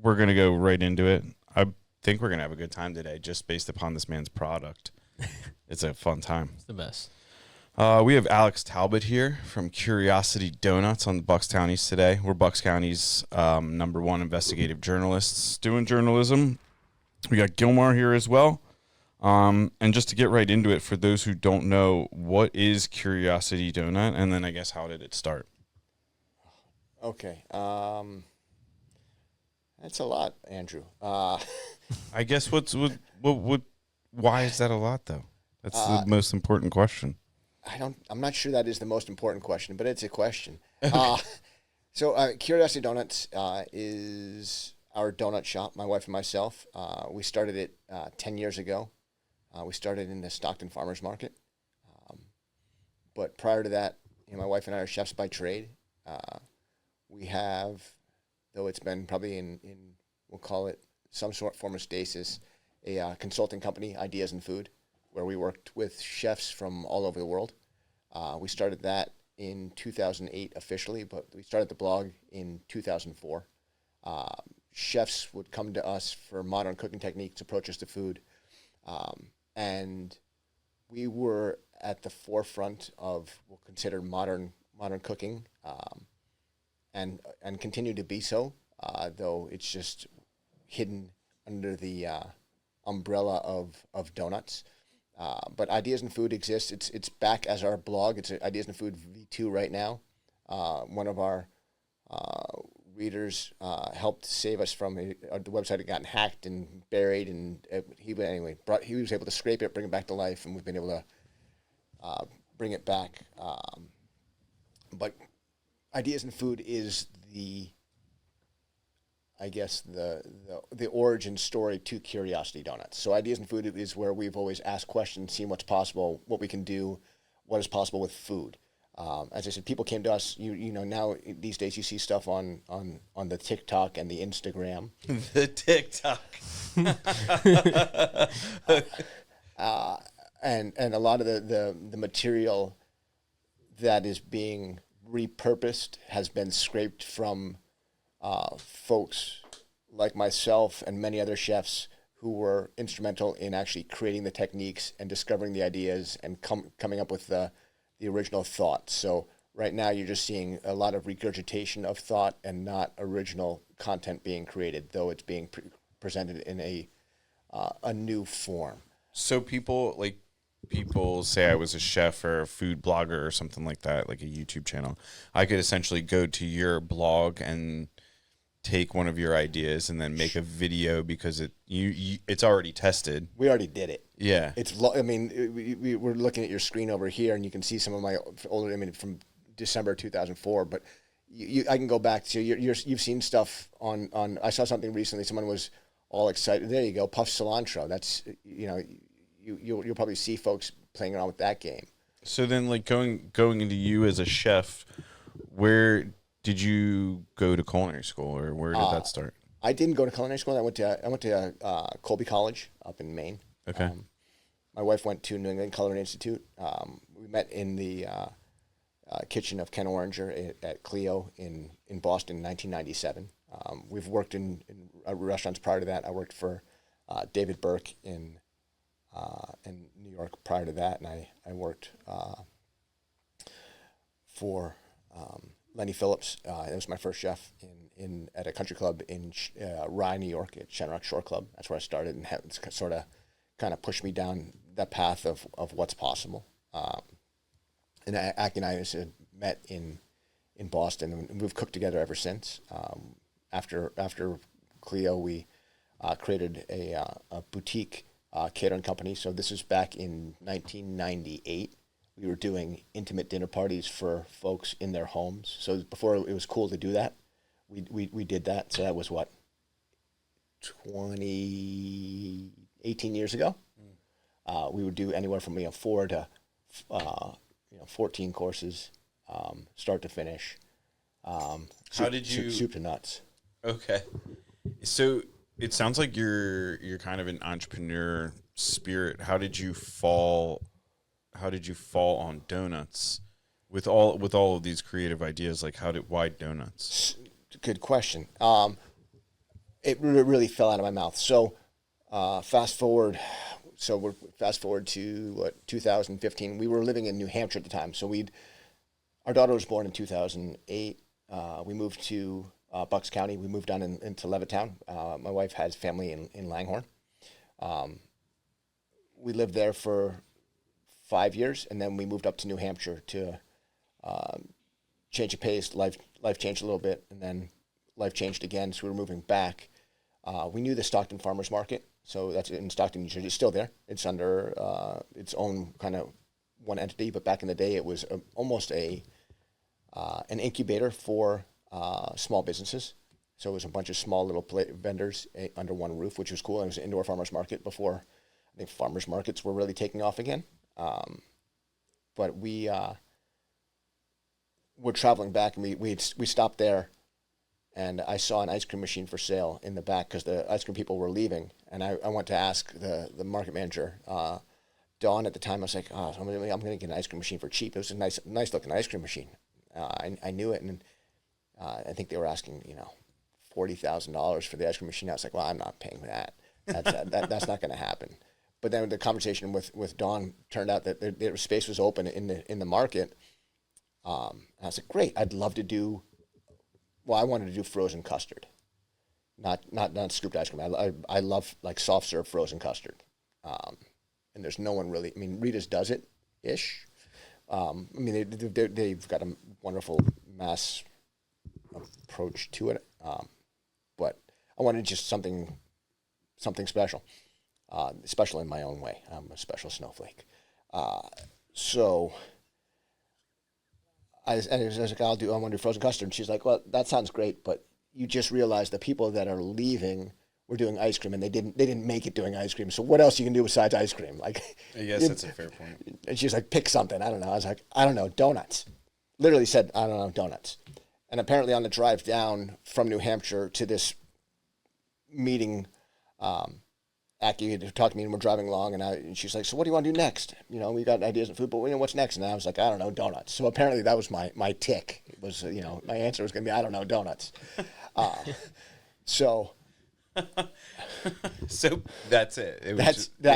we're going to go right into it. I think we're going to have a good time today just based upon this man's product. It's a fun time. It's the best. We have Alex Talbot here from Curiosity Doughnuts on the Bucks Townies today. We're Bucks County's #1 investigative journalists doing journalism. We got Gilmar here as well. And just to get right into it, for those who don't know, what is Curiosity Doughnut? And then I guess how did it start? Okay. That's a lot, Andrew. I guess why is that a lot though? That's the most important question. I'm not sure that is the most important question, but it's a question. So Curiosity Doughnuts is our donut shop, my wife and myself. We started it 10 years ago. We started in the Stockton Farmers Market. But prior to that, my wife and I are chefs by trade. We have, though it's been probably in we'll call it some form of stasis, a consulting company, Ideas in Food, where we worked with chefs from all over the world. We started that in 2008 officially, but we started the blog in 2004. Chefs would come to us for modern cooking techniques, approaches to food, and we were at the forefront of we'll consider modern cooking, and continue to be so, though it's just hidden under the umbrella of donuts. But Ideas in Food exists. It's back as our blog. It's Ideas in Food V2 right now. One of our readers helped save us from the website had gotten hacked and buried, and he was able to scrape it, bring it back to life, and we've been able to bring it back. But Ideas in Food is the origin story to Curiosity Doughnuts. So Ideas in Food is where we've always asked questions, seen what's possible, what we can do, what is possible with food. As I said, people came to us. You know now these days you see stuff on the TikTok and the Instagram. The TikTok. And a lot of the material that is being repurposed has been scraped from folks like myself and many other chefs who were instrumental in actually creating the techniques and discovering the ideas and coming up with the original thought. So right now you're just seeing a lot of regurgitation of thought and not original content being created, though it's being presented in a new form. So people say I was a chef or a food blogger or something like that, like a YouTube channel. I could essentially go to your blog and take one of your ideas and then make a video because it's already tested. We already did it. Yeah. We're looking at your screen over here, and you can see some of my older, from December 2004. But I can go back to you've seen stuff on. I saw something recently. Someone was all excited. There you go, puff cilantro. That's you'll probably see folks playing around with that game. So then, like going into you as a chef, where did you go to culinary school, or where did that start? I didn't go to culinary school. I went to Colby College up in Maine. Okay. My wife went to New England Culinary Institute. We met in the kitchen of Ken Oringer at Clio in Boston in 1997. We've worked in restaurants prior to that. I worked for David Burke in New York prior to that, and I worked for Lenny Phillips. It was my first chef at a country club in Rye, New York, at Shamrock Shore Club. That's where I started, and it's sort of kind of pushed me down that path of what's possible. And Aki and I met in Boston, and we've cooked together ever since. After Clio, we created a boutique catering company. So this was back in 1998. We were doing intimate dinner parties for folks in their homes. So before it was cool to do that, we did that. So that was 18 years ago. We would do anywhere from 4 to 14 courses, start to finish. How did you soup to nuts? Okay, so it sounds like you're kind of an entrepreneur spirit. How did you fall on donuts with all of these creative ideas? Like why donuts? Good question. it really fell out of my mouth. So fast forward to 2015. We were living in New Hampshire at the time. So our daughter was born in 2008. We moved to Bucks County. We moved down into Levittown. My wife has family in Langhorne. We lived there for 5 years, and then we moved up to New Hampshire to change of pace. Life changed a little bit, and then life changed again, so we were moving back. We knew the Stockton Farmers Market, so that's in Stockton, New Jersey. It's still there. It's under its own kind of one entity, but back in the day, it was almost an incubator for small businesses. So it was a bunch of small little vendors under one roof, which was cool. It was an indoor farmers market before I think farmers markets were really taking off again. But we were traveling back, and we stopped there, and I saw an ice cream machine for sale in the back because the ice cream people were leaving, and I went to ask the market manager, Dawn at the time. I was like, I'm going to get an ice cream machine for cheap. It was a nice looking ice cream machine. I knew it, and I think they were asking $40,000 for the ice cream machine. I was like, well, I'm not paying that. That's not going to happen. But then the conversation with Dawn turned out that their space was open in the market. And I was like, great, I'd love to do. Well, I wanted to do frozen custard, not scooped ice cream. I love like soft serve frozen custard. And there's no one really. I mean, Rita's does it ish. I mean, they've got a wonderful mass approach to it. But I wanted just something special. Special in my own way. I'm a special snowflake. So I was like, I want to do frozen custard. And she's like, well, that sounds great, but you just realized the people that are leaving were doing ice cream, and they didn't make it doing ice cream. So what else you can do besides ice cream? Like, I guess that's a fair point. And she's like, pick something. I don't know. I was like, I don't know, donuts. Literally said, I don't know, donuts. And apparently on the drive down from New Hampshire to this meeting, Aki had talked to me, and we're driving along, and she's like, so what do you want to do next? We got ideas in food, but what's next? And I was like, I don't know, donuts. So apparently that was my tick. It was, my answer was going to be, I don't know, donuts. So that's it. It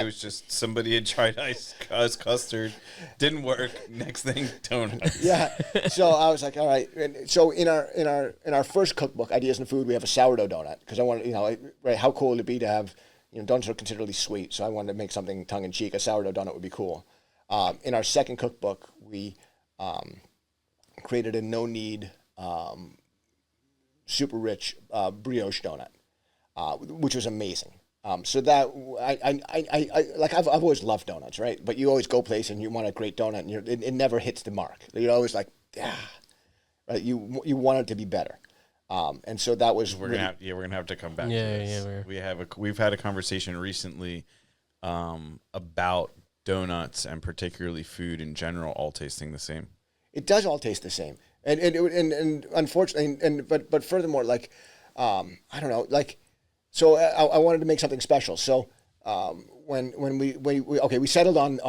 was just somebody had tried ice custard, didn't work. Next thing, donuts. Yeah. So I was like, all right. And so in our first cookbook, Ideas in Food, we have a sourdough donut because I wanted, right? How cool would it be to have, donuts are considerably sweet, so I wanted to make something tongue in cheek. A sourdough donut would be cool. In our second cookbook, we created a no-knead, super rich brioche donut. Which was amazing. So that I've always loved donuts, right? But you always go place and you want a great donut, and it never hits the mark. You're always like, right? You want it to be better, and so that was we're gonna have to come back. to this. We've had a conversation recently about donuts and particularly food in general all tasting the same. It does all taste the same, and unfortunately, but furthermore, like I don't know, like. So I wanted to make something special. So when we settled on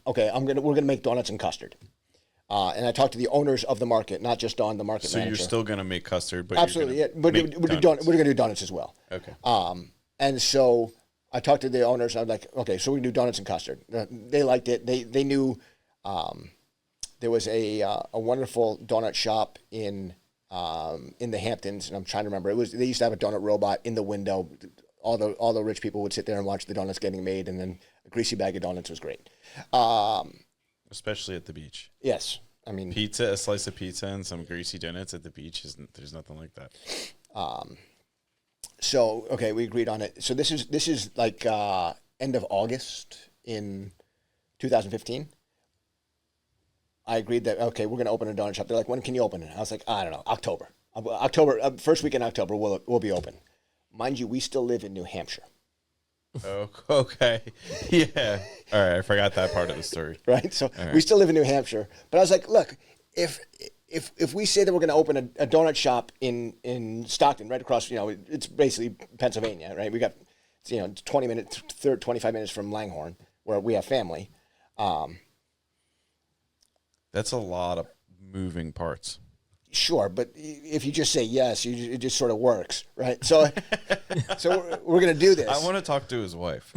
we're gonna make donuts and custard. And I talked to the owners of the market, not just on the market manager. So you're still gonna make custard, but absolutely, yeah. But we're gonna do donuts as well. Okay. And so I talked to the owners. And I'm like, okay, so we can do donuts and custard. They liked it. They knew there was a wonderful donut shop in the Hamptons, and I'm trying to remember. They used to have a donut robot in the window. All the rich people would sit there and watch the donuts getting made, and then a greasy bag of donuts was great. Especially at the beach. Yes, I mean a slice of pizza, and some greasy donuts at the beach there's nothing like that. So okay, we agreed on it. So this is like end of August in 2015. I agreed that, okay, we're going to open a donut shop. They're like, when can you open it? I was like, I don't know, October. First week in October, we'll be open. Mind you, we still live in New Hampshire. Oh, okay. Yeah. All right, I forgot that part of the story. Right? So we still live in New Hampshire. But I was like, look, if we say that we're going to open a donut shop in Stockton, right across, it's basically Pennsylvania, right? We got, 25 minutes from Langhorne, where we have family. That's a lot of moving parts. Sure, but if you just say yes, it just sort of works, right? So, so we're going to do this. I want to talk to his wife.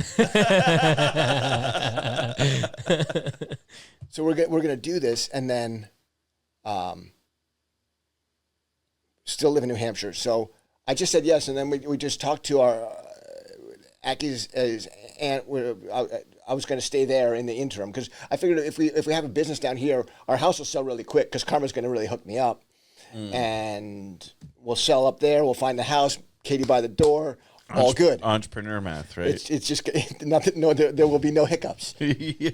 So we're going to do this, and then, still live in New Hampshire. So I just said yes, and then we just talked to our Aki's aunt. I was going to stay there in the interim because I figured if we have a business down here, our house will sell really quick because Karma's going to really hook me up, and we'll sell up there. We'll find the house, Katie by the door, all good. Entrepreneur math, right? It's just nothing. No, there will be no hiccups. Yeah.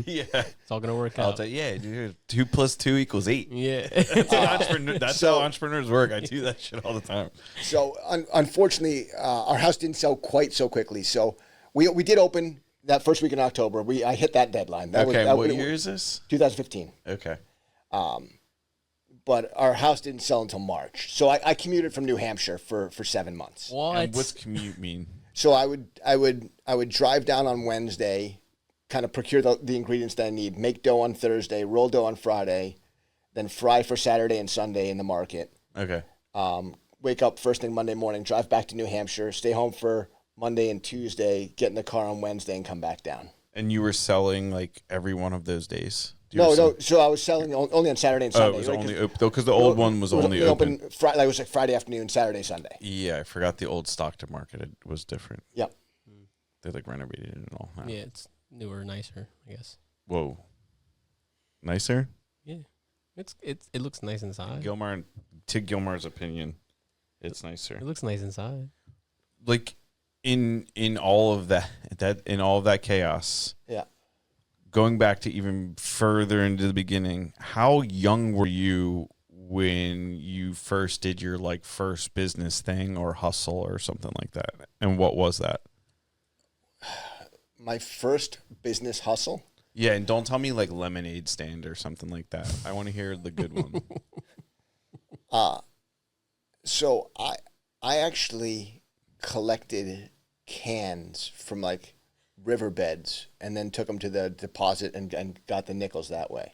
It's all gonna work out. Dude, 2 + 2 = 8. Yeah. That's how entrepreneurs work. I do that shit all the time. So unfortunately, our house didn't sell quite so quickly. So we did open that first week in October. I hit that deadline. What year is this? 2015. Okay. But our house didn't sell until March. So I commuted from New Hampshire for 7 months. What? And what's commute mean? So I would drive down on Wednesday, kind of procure the ingredients that I need, make dough on Thursday, roll dough on Friday, then fry for Saturday and Sunday in the market. Okay. Wake up first thing Monday morning, drive back to New Hampshire, stay home for Monday and Tuesday, get in the car on Wednesday, and come back down. And you were selling like every one of those days? No. So I was selling only on Saturday and Sunday. Oh, it was only open because the old one was only open. It was like Friday afternoon, Saturday, Sunday. Yeah, I forgot the old Stockton market. It was different. Yep. They like renovated it and all. Yeah, it's newer, nicer, I guess. Whoa. Nicer? Yeah, it looks nice inside. Gilmar's opinion, it's nicer. It looks nice inside. Like in all of that chaos. Yeah. Going back to even further into the beginning, how young were you when you first did your like first business thing or hustle or something like that? And what was that? My first business hustle? Yeah, and don't tell me like lemonade stand or something like that. I want to hear the good one. So I actually collected cans from like riverbeds and then took them to the deposit and got the nickels that way.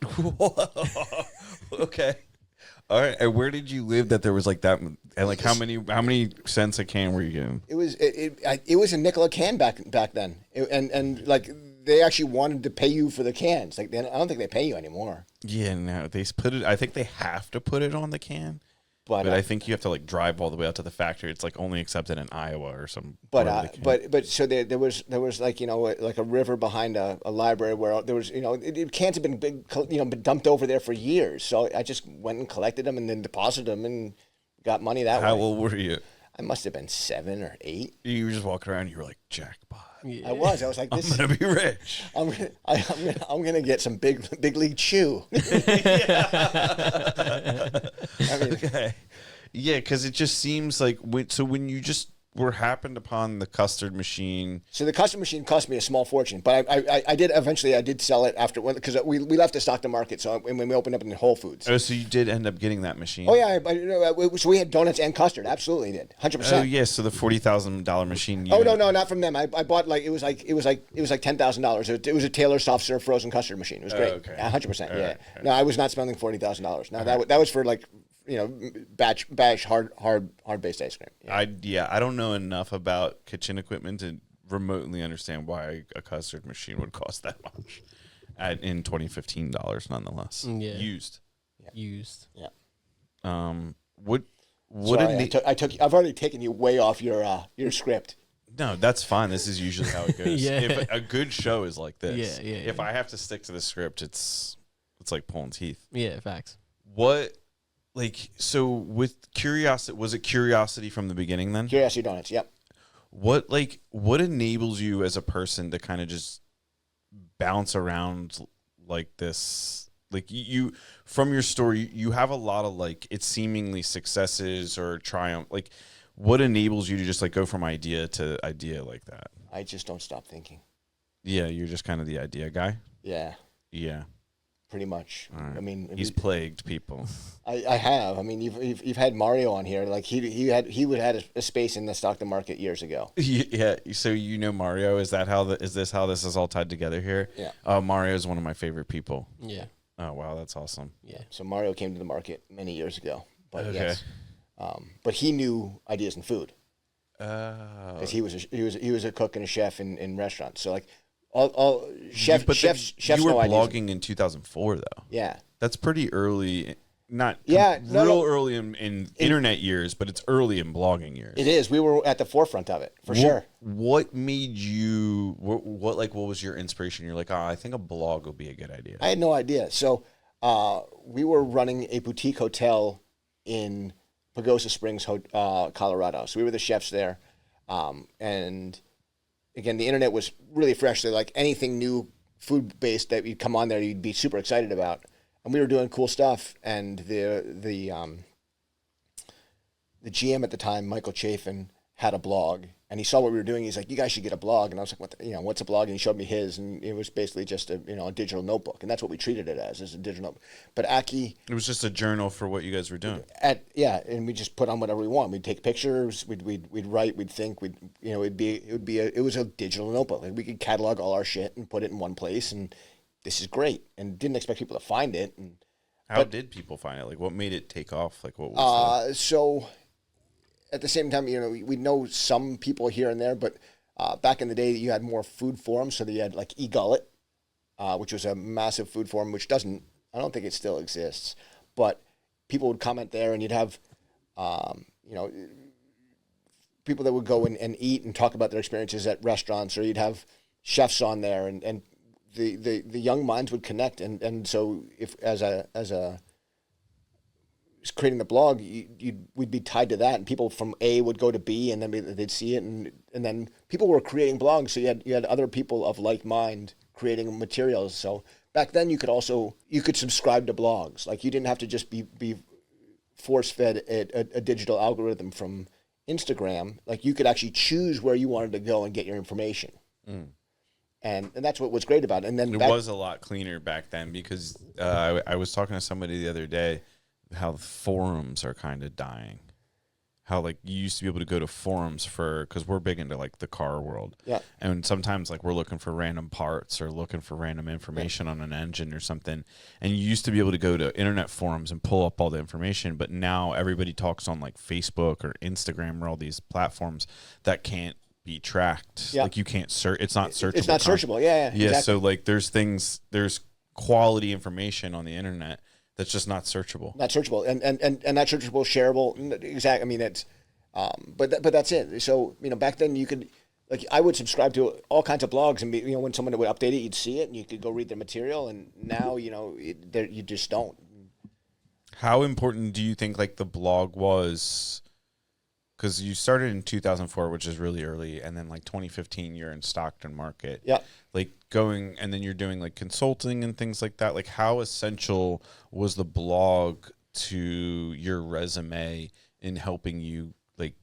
Okay. All right. And where did you live that there was like that? And like how many cents a can were you getting? It was a nickel a can back then. And like they actually wanted to pay you for the cans. Like I don't think they pay you anymore. Yeah, no, they put it. I think they have to put it on the can. But I think you have to like drive all the way out to the factory. It's like only accepted in Iowa or some. But so there was like like a river behind a library where there was cans have been been dumped over there for years. So I just went and collected them and then deposited them and got money that way. How old were you? I must have been 7 or 8. You were just walking around. You were like jackpot. Yeah. I was like, this. I'm gonna be rich. I'm gonna get some big league chew. Okay. Yeah, because it just seems like when you just happened upon the custard machine. So the custard machine cost me a small fortune, but I did sell it after because we left to stock the market. So when we opened up in Whole Foods. Oh, so you did end up getting that machine? Oh yeah, so we had donuts and custard. Absolutely did, 100%. Oh yeah, so the $40,000 machine. Oh no, not from them. I bought it was like $10,000. It was a Taylor soft serve frozen custard machine. It was great. Okay. 100%. Yeah. Right. No, I was not spending $40,000. No, that was for like batch hard based ice cream. Yeah. I don't know enough about kitchen equipment to remotely understand why a custard machine would cost that much in $20-15 nonetheless. Yeah. Used. Yeah. I've already taken you way off your script. No, that's fine. This is usually how it goes. Yeah. If a good show is like this. Yeah. If I have to stick to the script, it's like pulling teeth. Yeah, facts. So with Curiosity, was it Curiosity from the beginning then? Curiosity Doughnuts, yep. What enables you as a person to kind of just bounce around like this? Like you from your story, you have a lot of like it's seemingly successes or triumph. Like what enables you to just like go from idea to idea like that? I just don't stop thinking. Yeah, you're just kind of the idea guy? Yeah. Yeah. Pretty much. Right. I mean, he's plagued people. I have. I mean, you've had Mario on here. Like he would have had a space in the Stockton market years ago. Yeah. So Mario? Is this how this is all tied together here? Yeah. Mario is one of my favorite people. Yeah. Oh, wow. That's awesome. Yeah. So Mario came to the market many years ago. But Okay. yes. But he knew ideas in food. Oh. Because he was a cook and a chef in restaurants. So like all chefs You were know ideas. blogging in 2004, though. Yeah. That's pretty early. Not no. early in internet years, but it's early in blogging years. It is. We were at the forefront of it for sure. What made you? What was your inspiration? You're like, I think a blog would be a good idea. I had no idea. So we were running a boutique hotel in Pagosa Springs, Colorado. So we were the chefs there, and again, the internet was really fresh. So like anything new food based that you'd come on there, you'd be super excited about. And we were doing cool stuff, and the GM at the time, Michael Chafin, had a blog, and he saw what we were doing. He's like, "You guys should get a blog." And I was like, what's a blog?" And he showed me his, and it was basically just a digital notebook, and that's what we treated it as a digital notebook. But Aki, It was just a journal for what you guys were doing. and we just put on whatever we want. We'd take pictures, we'd write, we'd think, it was a digital notebook. Like we could catalog all our shit and put it in one place, and this is great, and didn't expect people to find it. And How did people find it? Like, what made it take off? Like, what was so at the same time, we know some people here and there, but back in the day, you had more food forums. So you had like eGullet, which was a massive food forum, which I don't think it still exists, but people would comment there, and you'd have, people that would go and eat and talk about their experiences at restaurants, or you'd have chefs on there, and the young minds would connect, and so if as a creating the blog, we'd be tied to that, and people from A would go to B, and then they'd see it, and then people were creating blogs, so you had other people of like mind creating materials. So back then you could subscribe to blogs, like you didn't have to just be force fed a digital algorithm from Instagram. Like you could actually choose where you wanted to go and get your information. And that's what was great about it. And then it was a lot cleaner back then, because I was talking to somebody the other day how forums are kind of dying. How like you used to be able to go to forums because we're big into like the car world. Yeah. And sometimes like we're looking for random parts or looking for random information on an engine or something. And you used to be able to go to internet forums and pull up all the information, but now everybody talks on like Facebook or Instagram or all these platforms that can't be tracked. Yeah. Like you can't search. It's not searchable. It's not searchable. Yeah. Exactly. So like there's quality information on the internet that's just not searchable. Not searchable, and not searchable, shareable. Exactly. I mean, it's, but that's it. So back then you could, like, I would subscribe to all kinds of blogs, and when someone would update it, you'd see it, and you could go read their material. And now you just don't. How important do you think like the blog was? Because you started in 2004, which is really early, and then like 2015, you're in Stockton Market. Yeah. Like and then you're doing like consulting and things like that. Like how essential was the blog to your resume in helping you like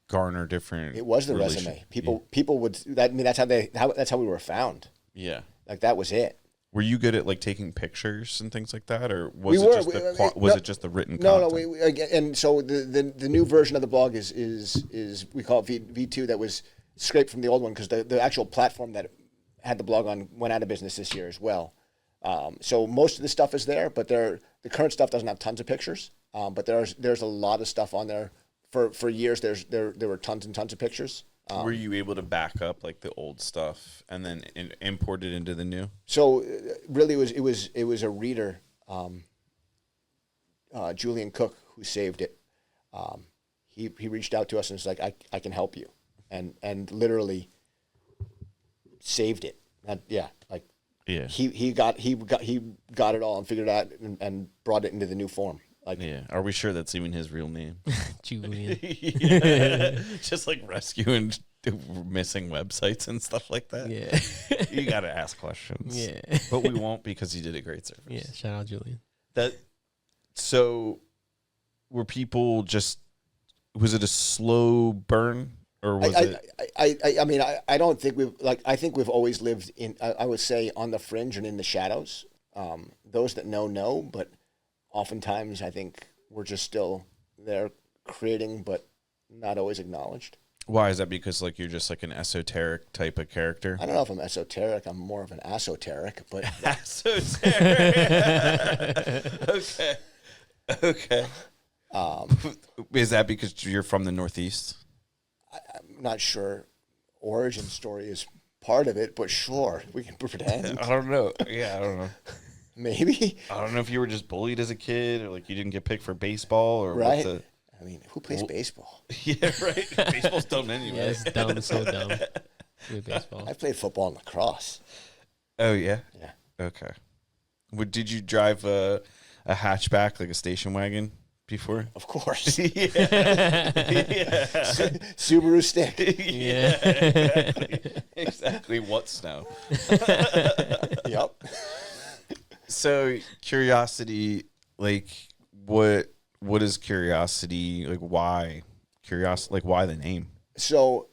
garner different? It was the resume. People would. That's how we were found. Yeah. Like that was it. Were you good at like taking pictures and things like that, or was it just the written content? No. And so the new version of the blog is we call it V2. That was scraped from the old one because the actual platform that had the blog on went out of business this year as well. So most of the stuff is there, but the current stuff doesn't have tons of pictures. But there's a lot of stuff on there. For years, there were tons and tons of pictures. Were you able to back up like the old stuff and then import it into the new? So really, it was a reader, Julian Cook, who saved it. He reached out to us and was like, I can help you, and literally saved it. He got it all and figured it out and brought it into the new form. Are we sure that's even his real name? Julian. Just like rescuing missing websites and stuff like that. Yeah. You got to ask questions. Yeah. But we won't, because he did a great service. Yeah. Shout out Julian. So were people was it a slow burn, or was it? I mean, I don't think I think we've always lived in, I would say, on the fringe and in the shadows. Those that know, but oftentimes I think we're just still there creating, but not always acknowledged. Why is that? Because like you're just like an esoteric type of character. I don't know if I'm esoteric. I'm more of an esoteric, but Esoteric. Okay. Okay. Is that because you're from the Northeast? I'm not sure. Origin story is part of it, but sure, we can pretend. I don't know. Yeah, I don't know. Maybe. I don't know if you were just bullied as a kid, or like you didn't get picked for baseball, or Right. what I mean, who plays baseball? Yeah, right. Baseball's dumb anyway. Yeah, it's dumb, so dumb. With baseball. I played football and lacrosse. Oh yeah. Yeah. Okay. Did you drive a hatchback, like a station wagon, before? Of course. Yeah. Yeah. Subaru stick. Yeah. Exactly. What snow? Yep. So curiosity, like what is curiosity? Like why curiosity? Like why the name? So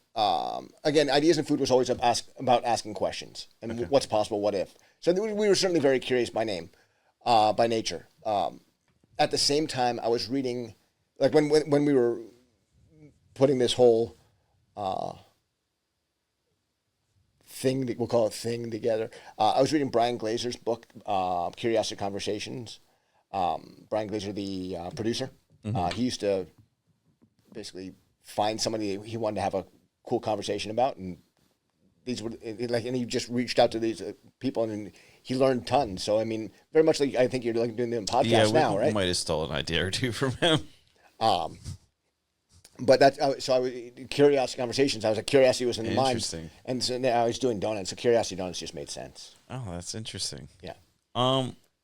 again, Ideas in Food was always about asking questions and what's possible, what if. So we were certainly very curious by nature. At the same time, I was reading, like when we were putting this whole thing, we'll call it thing together. I was reading Brian Glazer's book, Curiosity Conversations. Brian Glazer, the producer, he used to basically find somebody he wanted to have a cool conversation about, and these were and he just reached out to these people, and he learned tons. So I mean, very much like I think you're like doing the podcast now, right? We might have stolen an idea or two from him. But that's so I was Curiosity Conversations. I was like, curiosity was in the mind, Interesting. and so now I was doing donuts. So Curiosity Donuts just made sense. Oh, that's interesting. Yeah.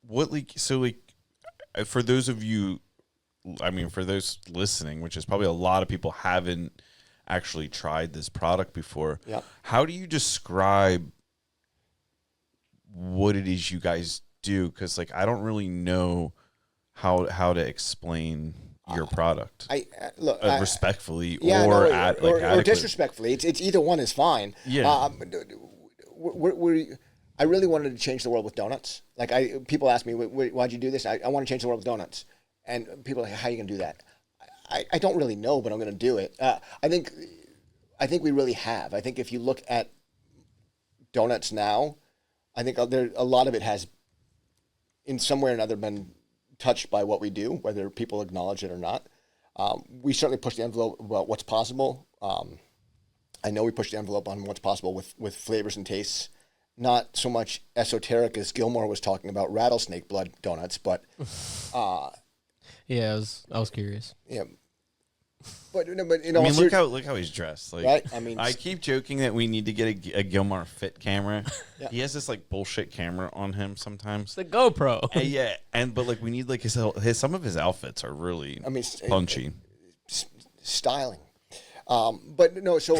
What for those of you, I mean, for those listening, which is probably a lot of people haven't actually tried this product before. Yeah. How do you describe what it is you guys do? Because like I don't really know how to explain your product. Look Respectfully yeah, or no, adequately. or disrespectfully. It's either one is fine. Yeah. I really wanted to change the world with donuts. Like people ask me, why'd you do this? I want to change the world with donuts. And people are like, how are you going to do that? I don't really know, but I'm going to do it. I think we really have. I think if you look at donuts now, I think a lot of it has, in some way or another, been touched by what we do, whether people acknowledge it or not. We certainly push the envelope about what's possible. I know we push the envelope on what's possible with flavors and tastes. Not so much esoteric as Gilmore was talking about rattlesnake blood donuts, but yeah, I was curious. yeah. But you know, I mean, look how he's dressed. Like, right? I mean, I keep joking that we need to get a Gilmar Fit camera. Yeah. He has this like bullshit camera on him sometimes. It's the GoPro. Yeah, but like we need like his some of his outfits are really punchy. Styling. But no, so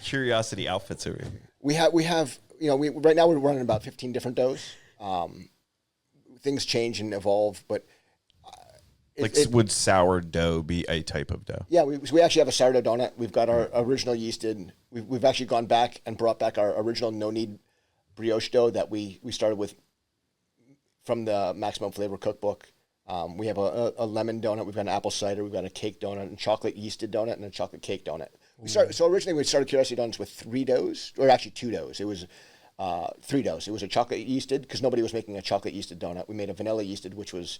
Curiosity outfits over here. we have right now we're running about 15 different doughs. Things change and evolve, but would sourdough be a type of dough? yeah, we actually have a sourdough donut. We've got our original yeasted. We've actually gone back and brought back our original no knead brioche dough that we started with from the Maximum Flavor Cookbook. We have a lemon donut. We've got an apple cider. We've got a cake donut, and chocolate yeasted donut, and a chocolate cake donut. So originally we started Curiosity Donuts with 3 doughs, or actually 2 doughs. It was 3 doughs. It was a chocolate yeasted because nobody was making a chocolate yeasted donut. We made a vanilla yeasted, which was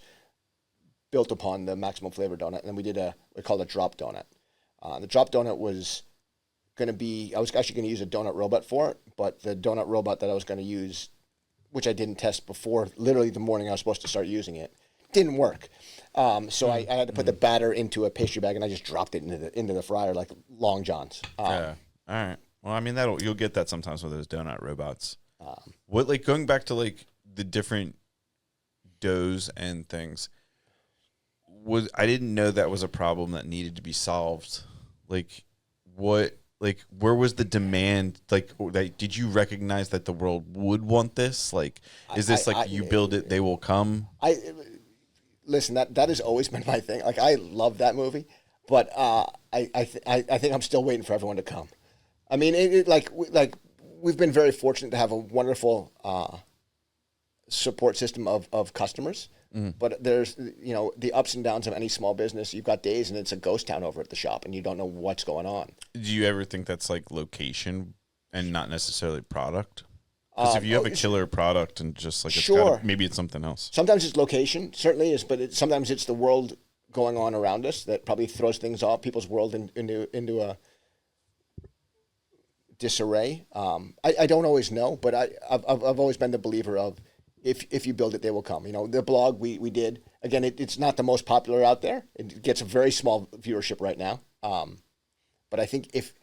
built upon the Maximum Flavor donut, and then we did we called a drop donut. The drop donut was going to be, I was actually going to use a donut robot for it, but the donut robot that I was going to use, which I didn't test before, literally the morning I was supposed to start using it, didn't work. So I had to put the batter into a pastry bag, and I just dropped it into the fryer like Long John's. Yeah. All right. Well, I mean you'll get that sometimes with those donut robots. What like going back to like the different doughs and things. I didn't know that was a problem that needed to be solved. Like where was the demand? Like, did you recognize that the world would want this? Like, is this you build it, they will come? Listen, that has always been my thing. Like, I love that movie, but I think I'm still waiting for everyone to come. I mean, we've been very fortunate to have a wonderful support system of customers. But there's, the ups and downs of any small business. You've got days and it's a ghost town over at the shop and you don't know what's going on. Do you ever think that's like location and not necessarily product? Because if you have a killer product and just like, maybe it's something else. Sometimes it's location, certainly is, but sometimes it's the world going on around us that probably throws things off, people's world into a disarray. I don't always know, but I've always been the believer of if you build it, they will come. The blog we did, again, it's not the most popular out there. It gets a very small viewership right now. But I think if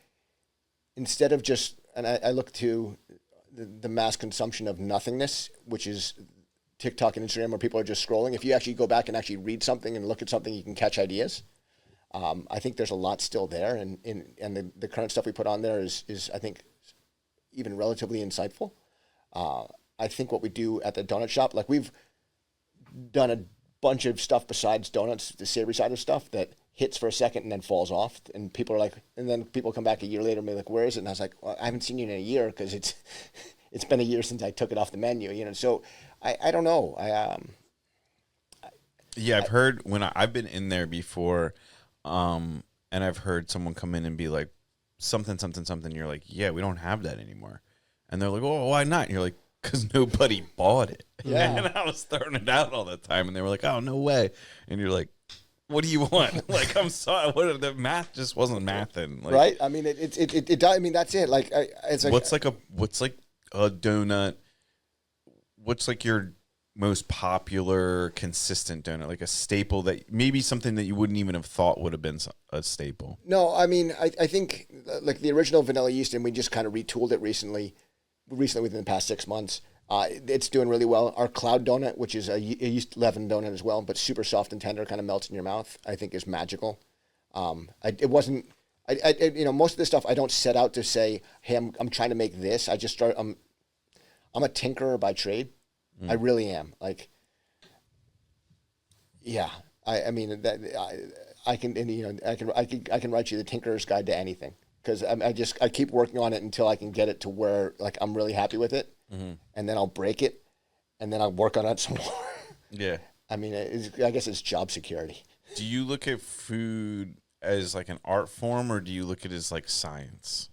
instead of just, and I look to the mass consumption of nothingness, which is TikTok and Instagram where people are just scrolling, if you actually go back and actually read something and look at something, you can catch ideas. I think there's a lot still there, and the current stuff we put on there is I think even relatively insightful. I think what we do at the donut shop, like we've done a bunch of stuff besides donuts, the savory side of stuff that hits for a second and then falls off, and people are like, and then people come back a year later and be like, "Where is it?" And I was like, "Well, I haven't seen you in a year because it's been a year since I took it off the menu." So I don't know. I've heard I've been in there before. And I've heard someone come in and be like, something. You're like, yeah, we don't have that anymore. And they're like, oh, why not? And you're like, because nobody bought it. Yeah. And I was throwing it out all the time. And they were like, oh, no way. And you're like, what do you want? Like, I'm sorry. The math just wasn't mathing. Like, right? I mean, it does. I mean, that's it. Like, it's like, what's like a donut? What's like your most popular, consistent donut, like a staple that maybe something that you wouldn't even have thought would have been a staple? No, I mean, I think like the original vanilla yeast, and we just kind of retooled it recently within the past 6 months. It's doing really well. Our cloud donut, which is a yeast leavened donut as well, but super soft and tender, kind of melts in your mouth, I think is magical. It wasn't, most of this stuff I don't set out to say, hey, I'm trying to make this. I just start, I'm a tinkerer by trade. I really am. Like, yeah. I mean that I can write you the Tinkerer's Guide to anything, because I keep working on it until I can get it to where like I'm really happy with it, and then I'll break it, and then I'll work on it some more. Yeah. I mean, I guess it's job security. Do you look at food as like an art form, or do you look at it as like science?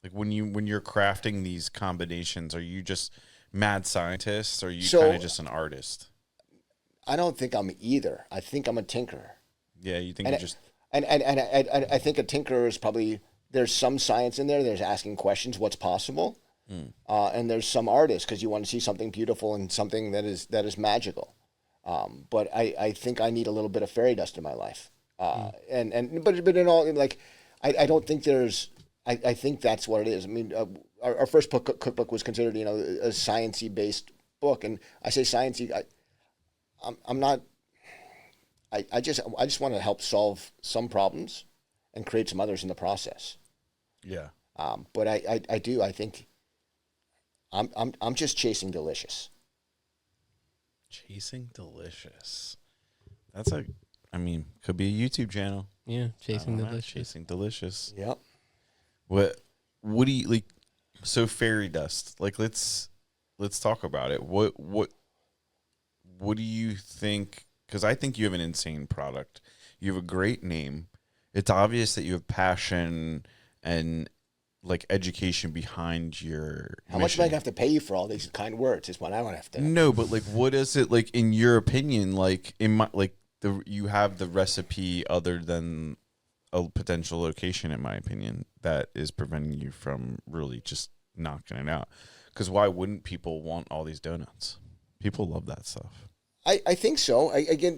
Like when you're crafting these combinations, are you just mad scientist, or are you kind of just an artist? I don't think I'm either. I think I'm a tinkerer. Yeah, you think you're just... And I think a tinkerer is probably, there's some science in there. There's asking questions, what's possible. And there's some artist, because you want to see something beautiful and something that is magical. But I think I need a little bit of fairy dust in my life. But in all, like, I don't think there's... I think that's what it is. I mean, our first cookbook was considered, a sciencey based book, and I say sciencey. I'm not. I just want to help solve some problems and create some others in the process. Yeah. But I do. I think I'm just chasing delicious. Chasing delicious. That's could be a YouTube channel. Yeah, chasing delicious. Chasing delicious. Yep. What do you like? So fairy dust. Like let's talk about it. What do you think? Because I think you have an insane product. You have a great name. It's obvious that you have passion and like education behind your How much am I gonna have to pay you for all these kind words? Is what I want to have to. No, but like, what is it like in your opinion? Like you have the recipe other than a potential location, in my opinion, that is preventing you from really just knocking it out. Because why wouldn't people want all these donuts? People love that stuff. I think so.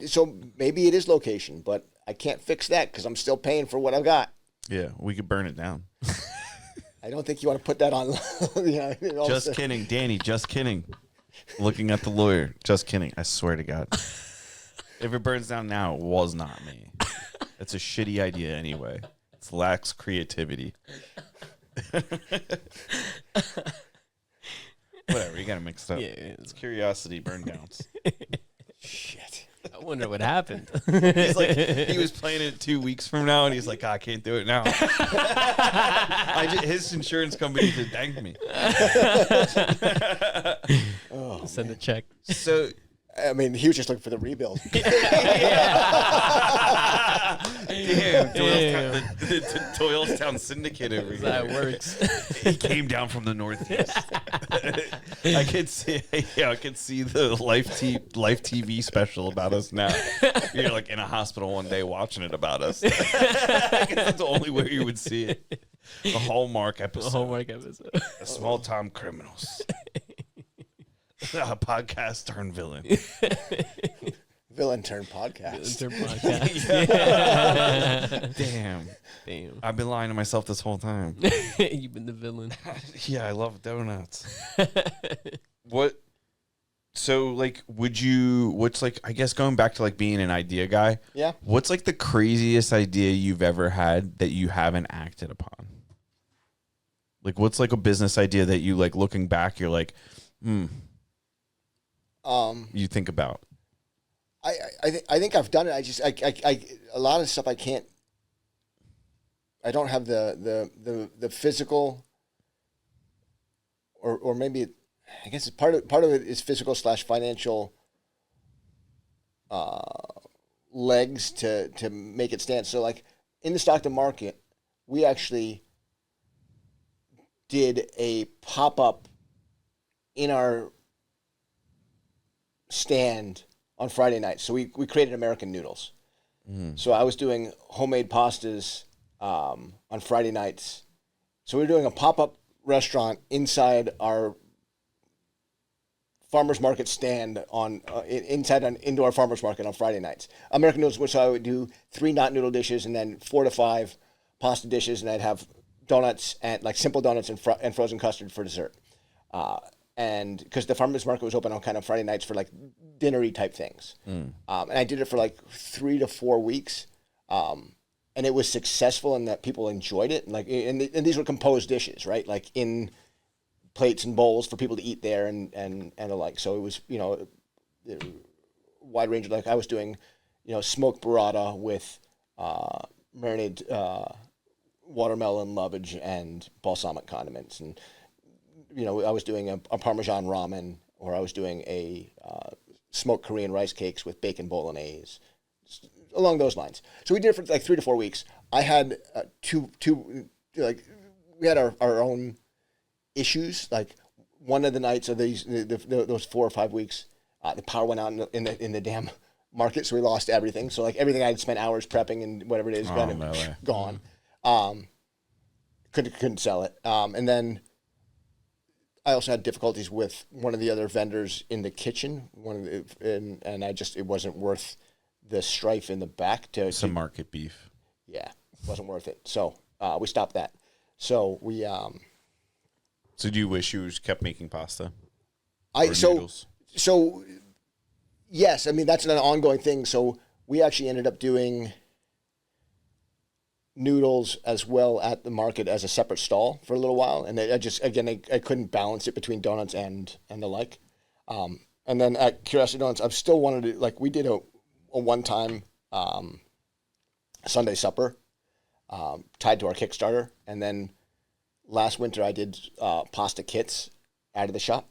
So maybe it is location, but I can't fix that because I'm still paying for what I've got. Yeah, we could burn it down. I don't think you want to put that on. Just kidding, Danny. Just kidding. Looking at the lawyer. Just kidding. I swear to God. If it burns down now, it was not me. It's a shitty idea anyway. It lacks creativity. Whatever, you got to mix it up. Yeah, it's Curiosity burn downs. Shit. I wonder what happened. He's like, he was playing it 2 weeks from now, and he's like, I can't do it now. His insurance company just thanked me. Send a check. So I mean, he was just looking for the rebuild. damn, the Doylestown Syndicate over here. That works. He came down from the Northeast. I could see the Life TV special about us now. You're like in a hospital one day watching it about us. I guess that's the only way you would see it. The Hallmark episode. The Hallmark episode. The Small Time Criminals. A podcast turned villain. Villain turned podcast. Their podcast. Damn. Damn. I've been lying to myself this whole time. You've been the villain. Yeah, I love donuts. What? So, like, what's like, I guess going back to like being an idea guy. Yeah. What's like the craziest idea you've ever had that you haven't acted upon? Like, what's like a business idea that you like looking back, you're like, you think about? I think I've done it. I just I a lot of stuff I can't. I don't have the physical. Or maybe I guess it's part of it is physical / financial legs to make it stand. So like in the Stockton market, we actually did a pop-up in our stand on Friday night. So we created American noodles. So I was doing homemade pastas on Friday nights. So we were doing a pop-up restaurant inside our farmers market stand on inside an indoor farmers market on Friday nights. American noodles, which I would do 3 knot noodle dishes and then 4 to 5 pasta dishes, and I'd have donuts and like simple donuts and frozen custard for dessert. And because the farmers market was open on kind of Friday nights for like dinnery type things. And I did it for like 3 to 4 weeks. And it was successful in that people enjoyed it. And like, and these were composed dishes, right? Like in plates and bowls for people to eat there and the like. So it was, a wide range of, like I was doing, smoked burrata with marinated watermelon lovage and balsamic condiments. And, I was doing a Parmesan ramen, or I was doing a smoked Korean rice cakes with bacon bolognese, along those lines. So we did it for like 3 to 4 weeks. I had we had our own issues. Like one of the nights of those 4 or 5 weeks, the power went out in the damn market, so we lost everything. So like everything I had spent hours prepping and whatever it is, gone. Couldn't sell it. And then I also had difficulties with one of the other vendors in the kitchen. And it wasn't worth the strife in the back to some market beef. Yeah, it wasn't worth it. So we stopped that. So we. So do you wish you kept making pasta? Noodles? So yes, I mean that's an ongoing thing. So we actually ended up doing noodles as well at the market as a separate stall for a little while, and I couldn't balance it between donuts and the like. And then at Curiosity Doughnuts, I've still wanted to, like, we did a one-time Sunday supper tied to our Kickstarter, and then last winter I did pasta kits out of the shop.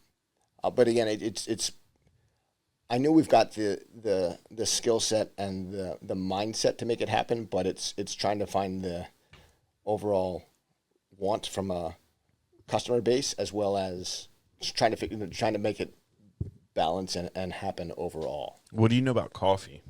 But again, it's I knew we've got the skill set and the mindset to make it happen, but it's trying to find the overall want from a customer base, as well as trying to make it balance and happen overall. What do you know about coffee?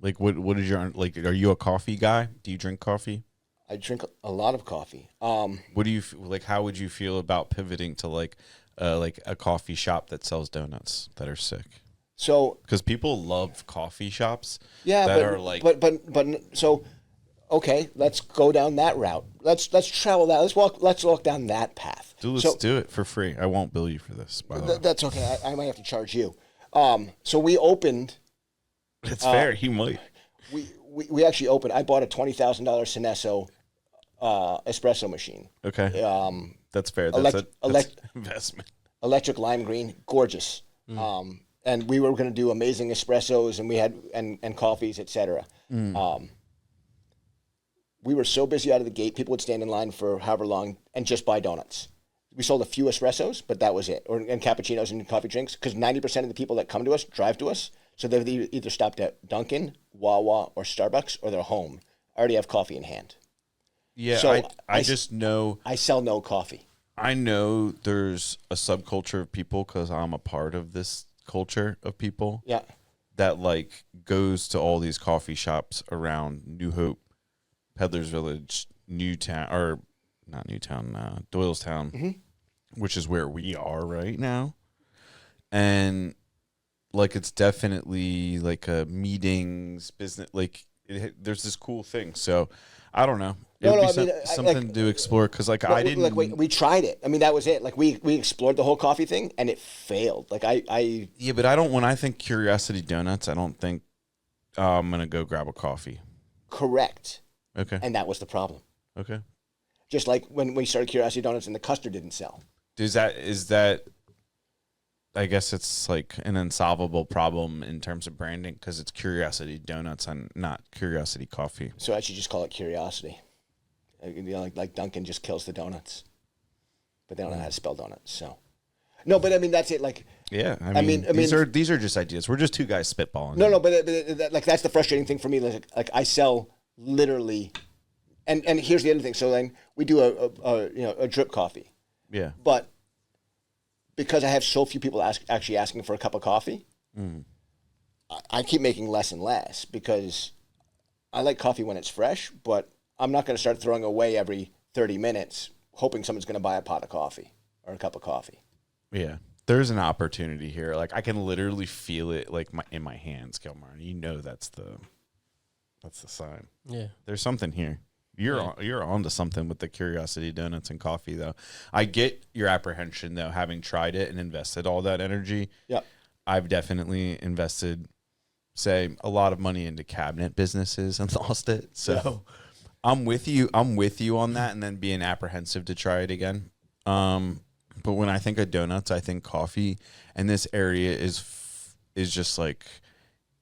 Like, what is your, like, are you a coffee guy? Do you drink coffee? I drink a lot of coffee. What do you, like, how would you feel about pivoting to like a coffee shop that sells donuts that are sick? So, because people love coffee shops. Yeah, that are like, but so, okay, let's go down that route. Let's travel that. Let's walk down that path. Let's do it for free. I won't bill you for this, by the way. That's okay. I might have to charge you. So we opened. It's fair. He might. We actually opened. I bought a $20,000 Synesso espresso machine. Okay. That's fair. That's an investment. Electric lime green, gorgeous. And we were going to do amazing espressos, and we had and coffees, etc. We were so busy out of the gate, people would stand in line for however long and just buy donuts. we sold a few espressos, but that was it, and cappuccinos and coffee drinks, because 90% of the people that come to us drive to us, so they've either stopped at Dunkin', Wawa, or Starbucks, or they're home, already have coffee in hand. Yeah, So I just know. I sell no coffee. I know there's a subculture of people, because I'm a part of this culture of people. Yeah. That like goes to all these coffee shops around New Hope, Peddlers Village, Newtown, or not Newtown, Doylestown, which is where we are right now. And like, it's definitely like a meetings business. Like there's this cool thing. So I don't know. It would be something to explore, because like I didn't. Like we tried it. I mean, that was it. Like we explored the whole coffee thing, and it failed. Like I Yeah, but I don't. When I think Curiosity Doughnuts, I don't think I'm gonna go grab a coffee. Correct. Okay. And that was the problem. Okay. Just like when we started Curiosity Doughnuts and the custard didn't sell. Is that? I guess it's like an unsolvable problem in terms of branding, because it's Curiosity Doughnuts and not Curiosity Coffee. So I should just call it Curiosity. You know, like Dunkin' just kills the donuts, but they don't know how to spell donuts. So, no, but I mean that's it. Like, yeah, I mean these are just ideas. We're just two guys spitballing. No, but like that's the frustrating thing for me. Like I sell literally, and here's the other thing. So then we do a drip coffee. Yeah. But because I have so few people actually asking for a cup of coffee, I keep making less and less, because I like coffee when it's fresh, but I'm not going to start throwing away every 30 minutes hoping someone's going to buy a pot of coffee or a cup of coffee. Yeah. There's an opportunity here. Like I can literally feel it like in my hands, Gilmar. You know that's the sign. Yeah. There's something here. You're onto something with the Curiosity Doughnuts and coffee, though. I get your apprehension, though, having tried it and invested all that energy. Yeah. I've definitely invested, say, a lot of money into cabinet businesses and lost it. So I'm with you. I'm with you on that, and then being apprehensive to try it again. But when I think of donuts, I think coffee, and this area is just like,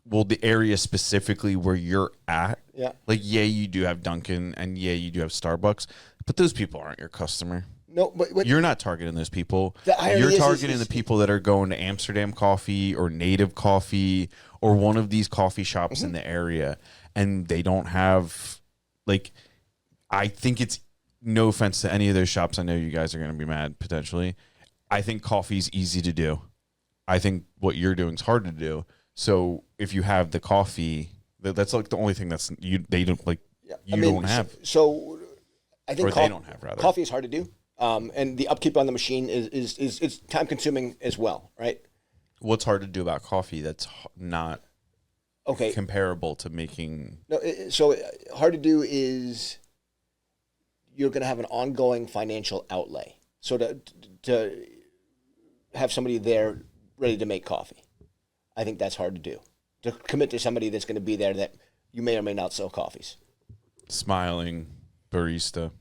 well, the area specifically where you're at. Yeah. Like, yeah, you do have Dunkin', and yeah, you do have Starbucks, but those people aren't your customer. No, but You're not targeting those people. The irony You're is targeting the people that are going to Amsterdam Coffee or Native Coffee or one of these coffee shops in the area, and they don't have, like, I think it's, no offense to any of those shops. I know you guys are going to be mad potentially. I think coffee's easy to do. I think what you're doing is hard to do. So if you have the coffee, that's like the only thing they don't like. Yeah. Don't have. So I think they don't have, rather. Coffee is hard to do, and the upkeep on the machine is time consuming as well, right? What's hard to do about coffee that's not comparable to making? No, so hard to do is you're going to have an ongoing financial outlay. So to have somebody there ready to make coffee, I think that's hard to do. To commit to somebody that's going to be there that you may or may not sell coffees. Smiling barista.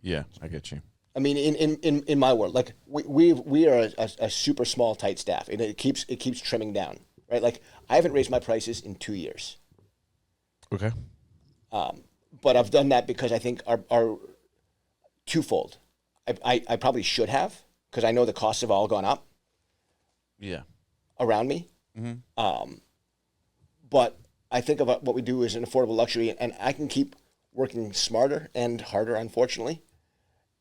Yeah, I get you. I mean, in my world, like we are a super small, tight staff, and it keeps trimming down, right? Like I haven't raised my prices in 2 years. Okay. But I've done that because I think our twofold. I probably should have, because I know the costs have all gone up. Yeah. Around me. Mm-hmm. But I think of what we do as an affordable luxury, and I can keep working smarter and harder, unfortunately,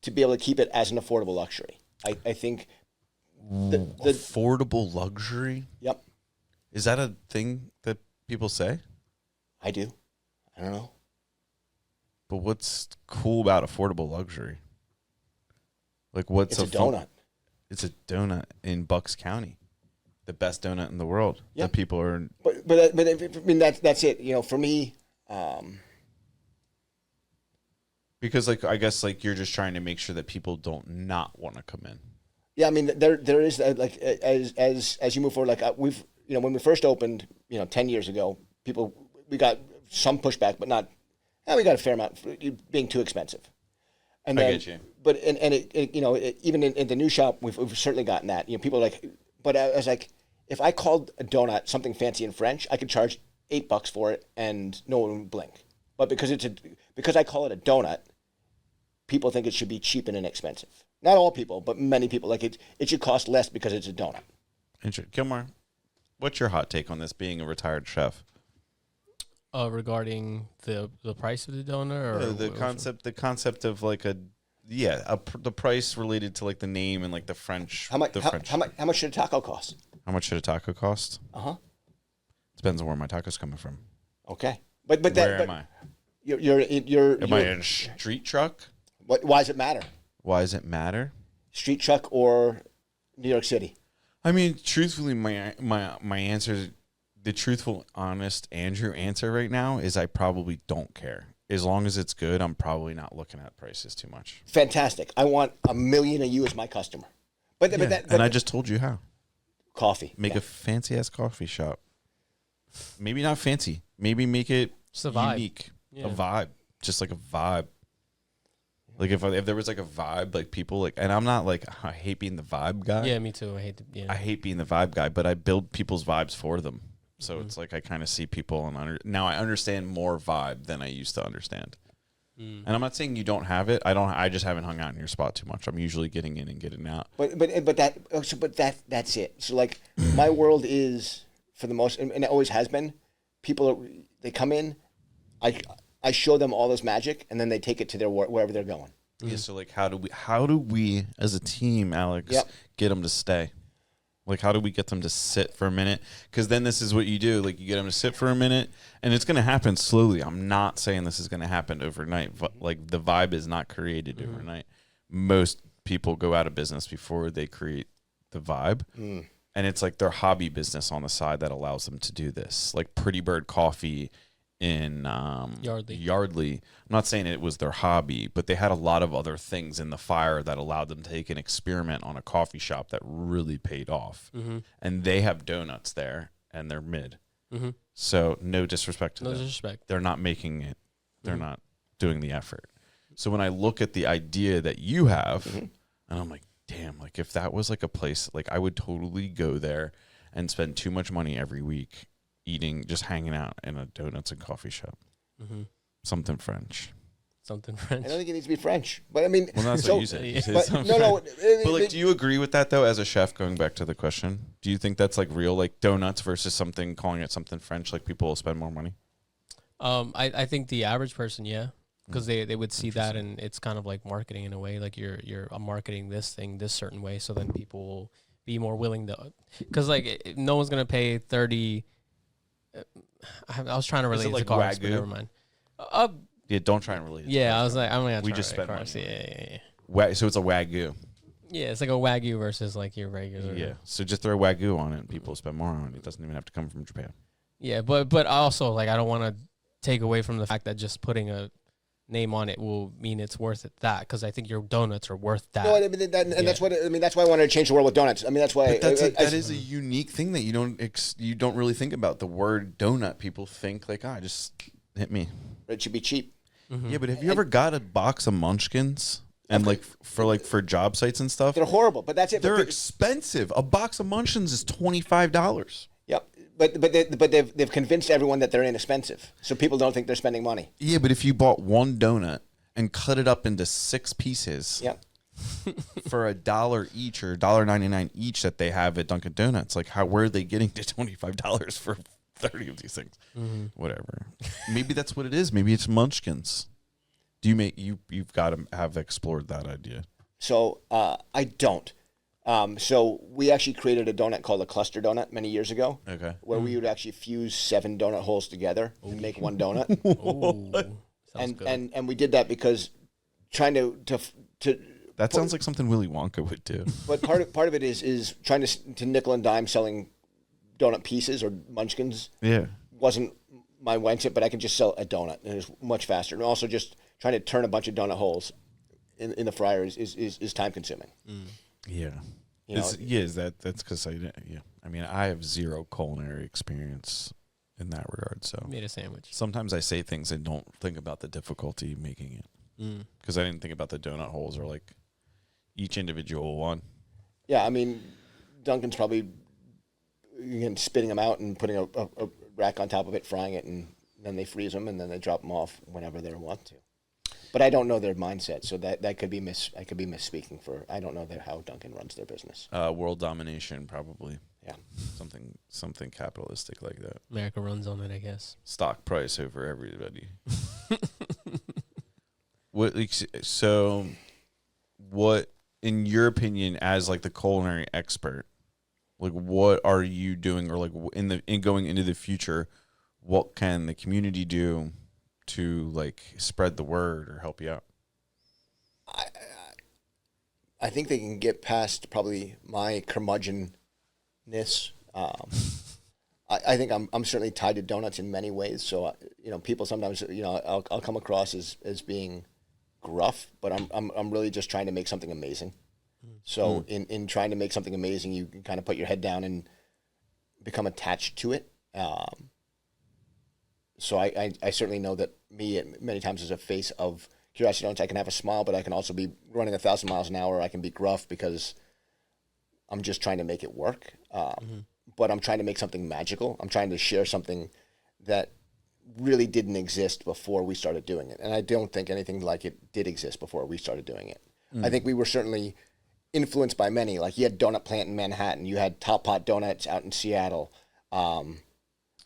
to be able to keep it as an affordable luxury. I think the affordable luxury? Yep. Is that a thing that people say? I do. I don't know. But what's cool about affordable luxury? Like, what's it's a donut? It's a donut in Bucks County, the best donut in the world. Yep. That people are. But I mean that's it. You know, for me. Because I guess you're just trying to make sure that people don't not want to come in. Yeah, I mean there is like as you move forward, like we've when we first opened 10 years ago, we got some pushback, but not. We got a fair amount for being too expensive. And then, I get you. But even in the new shop, we've certainly gotten that. People are like, but I was like, if I called a donut something fancy in French, I could charge $8 for it and no one would blink. But because I call it a donut, people think it should be cheap and inexpensive. Not all people, but many people. Like it should cost less because it's a donut. Gilmar, what's your hot take on this? Being a retired chef, Regarding the price of the donut, or the concept of like the price related to like the name and like the French. How much should a taco cost? How much should a taco cost? Depends on where my taco's coming from. Okay, but where am I? Am I in a street truck? Why does it matter? Why does it matter? Street truck or New York City? I mean, truthfully, my answer, the truthful, honest Andrew answer right now is I probably don't care. As long as it's good, I'm probably not looking at prices too much. Fantastic. I want 1 million of you as my customer. But I just told you how. Coffee. Make a fancy ass coffee shop. Maybe not fancy. Maybe make it unique. Yeah. A vibe. Just like a vibe. Like if there was like a vibe, like people like, and I'm not like, I hate being the vibe guy. Yeah, me too. I hate being the vibe guy, but I build people's vibes for them. So it's like I kind of see people and now I understand more vibe than I used to understand. And I'm not saying you don't have it. I just haven't hung out in your spot too much. I'm usually getting in and getting out. But that's it. So like my world is for the most, and it always has been. They come in, I show them all this magic, and then they take it to their wherever they're going. Yeah. So like, how do we as a team, Alex, get them to stay? Like, how do we get them to sit for a minute? Because then this is what you do. Like, you get them to sit for a minute, and it's going to happen slowly. I'm not saying this is going to happen overnight. Like, the vibe is not created overnight. Most people go out of business before they create the vibe. And it's like their hobby business on the side that allows them to do this. Like Pretty Bird Coffee in Yardley. I'm not saying it was their hobby, but they had a lot of other things in the fire that allowed them to take an experiment on a coffee shop that really paid off. And they have donuts there, and they're mid. So no disrespect to them. No disrespect. They're not making it. They're not doing the effort. So when I look at the idea that you have, and I'm like, damn, like if that was like a place, like I would totally go there and spend too much money every week eating, just hanging out in a donuts and coffee shop. Something French. I don't think it needs to be French, but I mean, well, that's what you said. You said but like, do you agree with that though? As a chef, going back to the question, do you think that's like real, like donuts versus something, calling it something French, like people will spend more money? I think the average person, because they would see that, and it's kind of like marketing in a way. Like you're marketing this thing this certain way, so then people will be more willing to. Because like no one's gonna pay 30. I was trying to relate it to cars, but never mind. Yeah, don't try and relate it. Yeah, I was like, I'm gonna. We just spent cars. money. Yeah. So it's a Wagyu. Yeah, it's like a Wagyu versus like your regular. Yeah, so just throw Wagyu on it, and people spend more on it. It doesn't even have to come from Japan. Yeah, but also like I don't want to take away from the fact that just putting a name on it will mean it's worth it that, because I think your donuts are worth that. No, I mean, that's what I mean. That's why I wanted to change the world with donuts. I mean, that's why. But that is a unique thing that you don't really think about. The word donut, people think like, just hit me. It should be cheap. Yeah, but have you ever got a box of Munchkins and like for job sites and stuff? They're horrible, but that's it. They're expensive. A box of Munchkins is $25. Yep. But they've convinced everyone that they're inexpensive, so people don't think they're spending money. Yeah, but if you bought one donut and cut it up into 6 pieces, for $1 each or $1.99 each that they have at Dunkin' Donuts, like where are they getting to $25 for 30 of these things? Whatever. Maybe that's what it is. Maybe it's Munchkins. You've got to have explored that idea. So I don't. So we actually created a donut called a cluster donut many years ago. Okay. Where we would actually fuse 7 donut holes together and make one donut. And we did that because trying to that sounds like something Willy Wonka would do. But part of it is trying to nickel and dime selling donut pieces or Munchkins. Yeah. Wasn't my mindset, but I can just sell a donut and it's much faster. And also just trying to turn a bunch of donut holes in the fryer is time consuming. Yeah. That's because I mean, I have zero culinary experience in that regard. So made a sandwich. Sometimes I say things and don't think about the difficulty making it because I didn't think about the donut holes or like each individual one. Yeah, I mean, Duncan's probably spitting them out and putting a rack on top of it, frying it, and then they freeze them and then they drop them off whenever they want to. But I don't know their mindset, so that could be I could be misspeaking for. I don't know how Dunkin' runs their business. World domination, probably. Yeah. Something capitalistic like that. America runs on it, I guess. Stock price over everybody. What, in your opinion, as like the culinary expert, like what are you doing, or like in going into the future, what can the community do to like spread the word or help you out? I think they can get past probably my curmudgeonness. I think I'm certainly tied to donuts in many ways. So people sometimes I'll come across as being gruff, but I'm really just trying to make something amazing. So in trying to make something amazing, you can kind of put your head down and become attached to it. So I certainly know that me many times as a face of Curiosity Doughnuts, I can have a smile, but I can also be running 1,000 miles an hour. I can be gruff because I'm just trying to make it work. But I'm trying to make something magical. I'm trying to share something that really didn't exist before we started doing it. And I don't think anything like it did exist before we started doing it. I think we were certainly influenced by many. Like you had Donut Plant in Manhattan. You had Top Pot Donuts out in Seattle.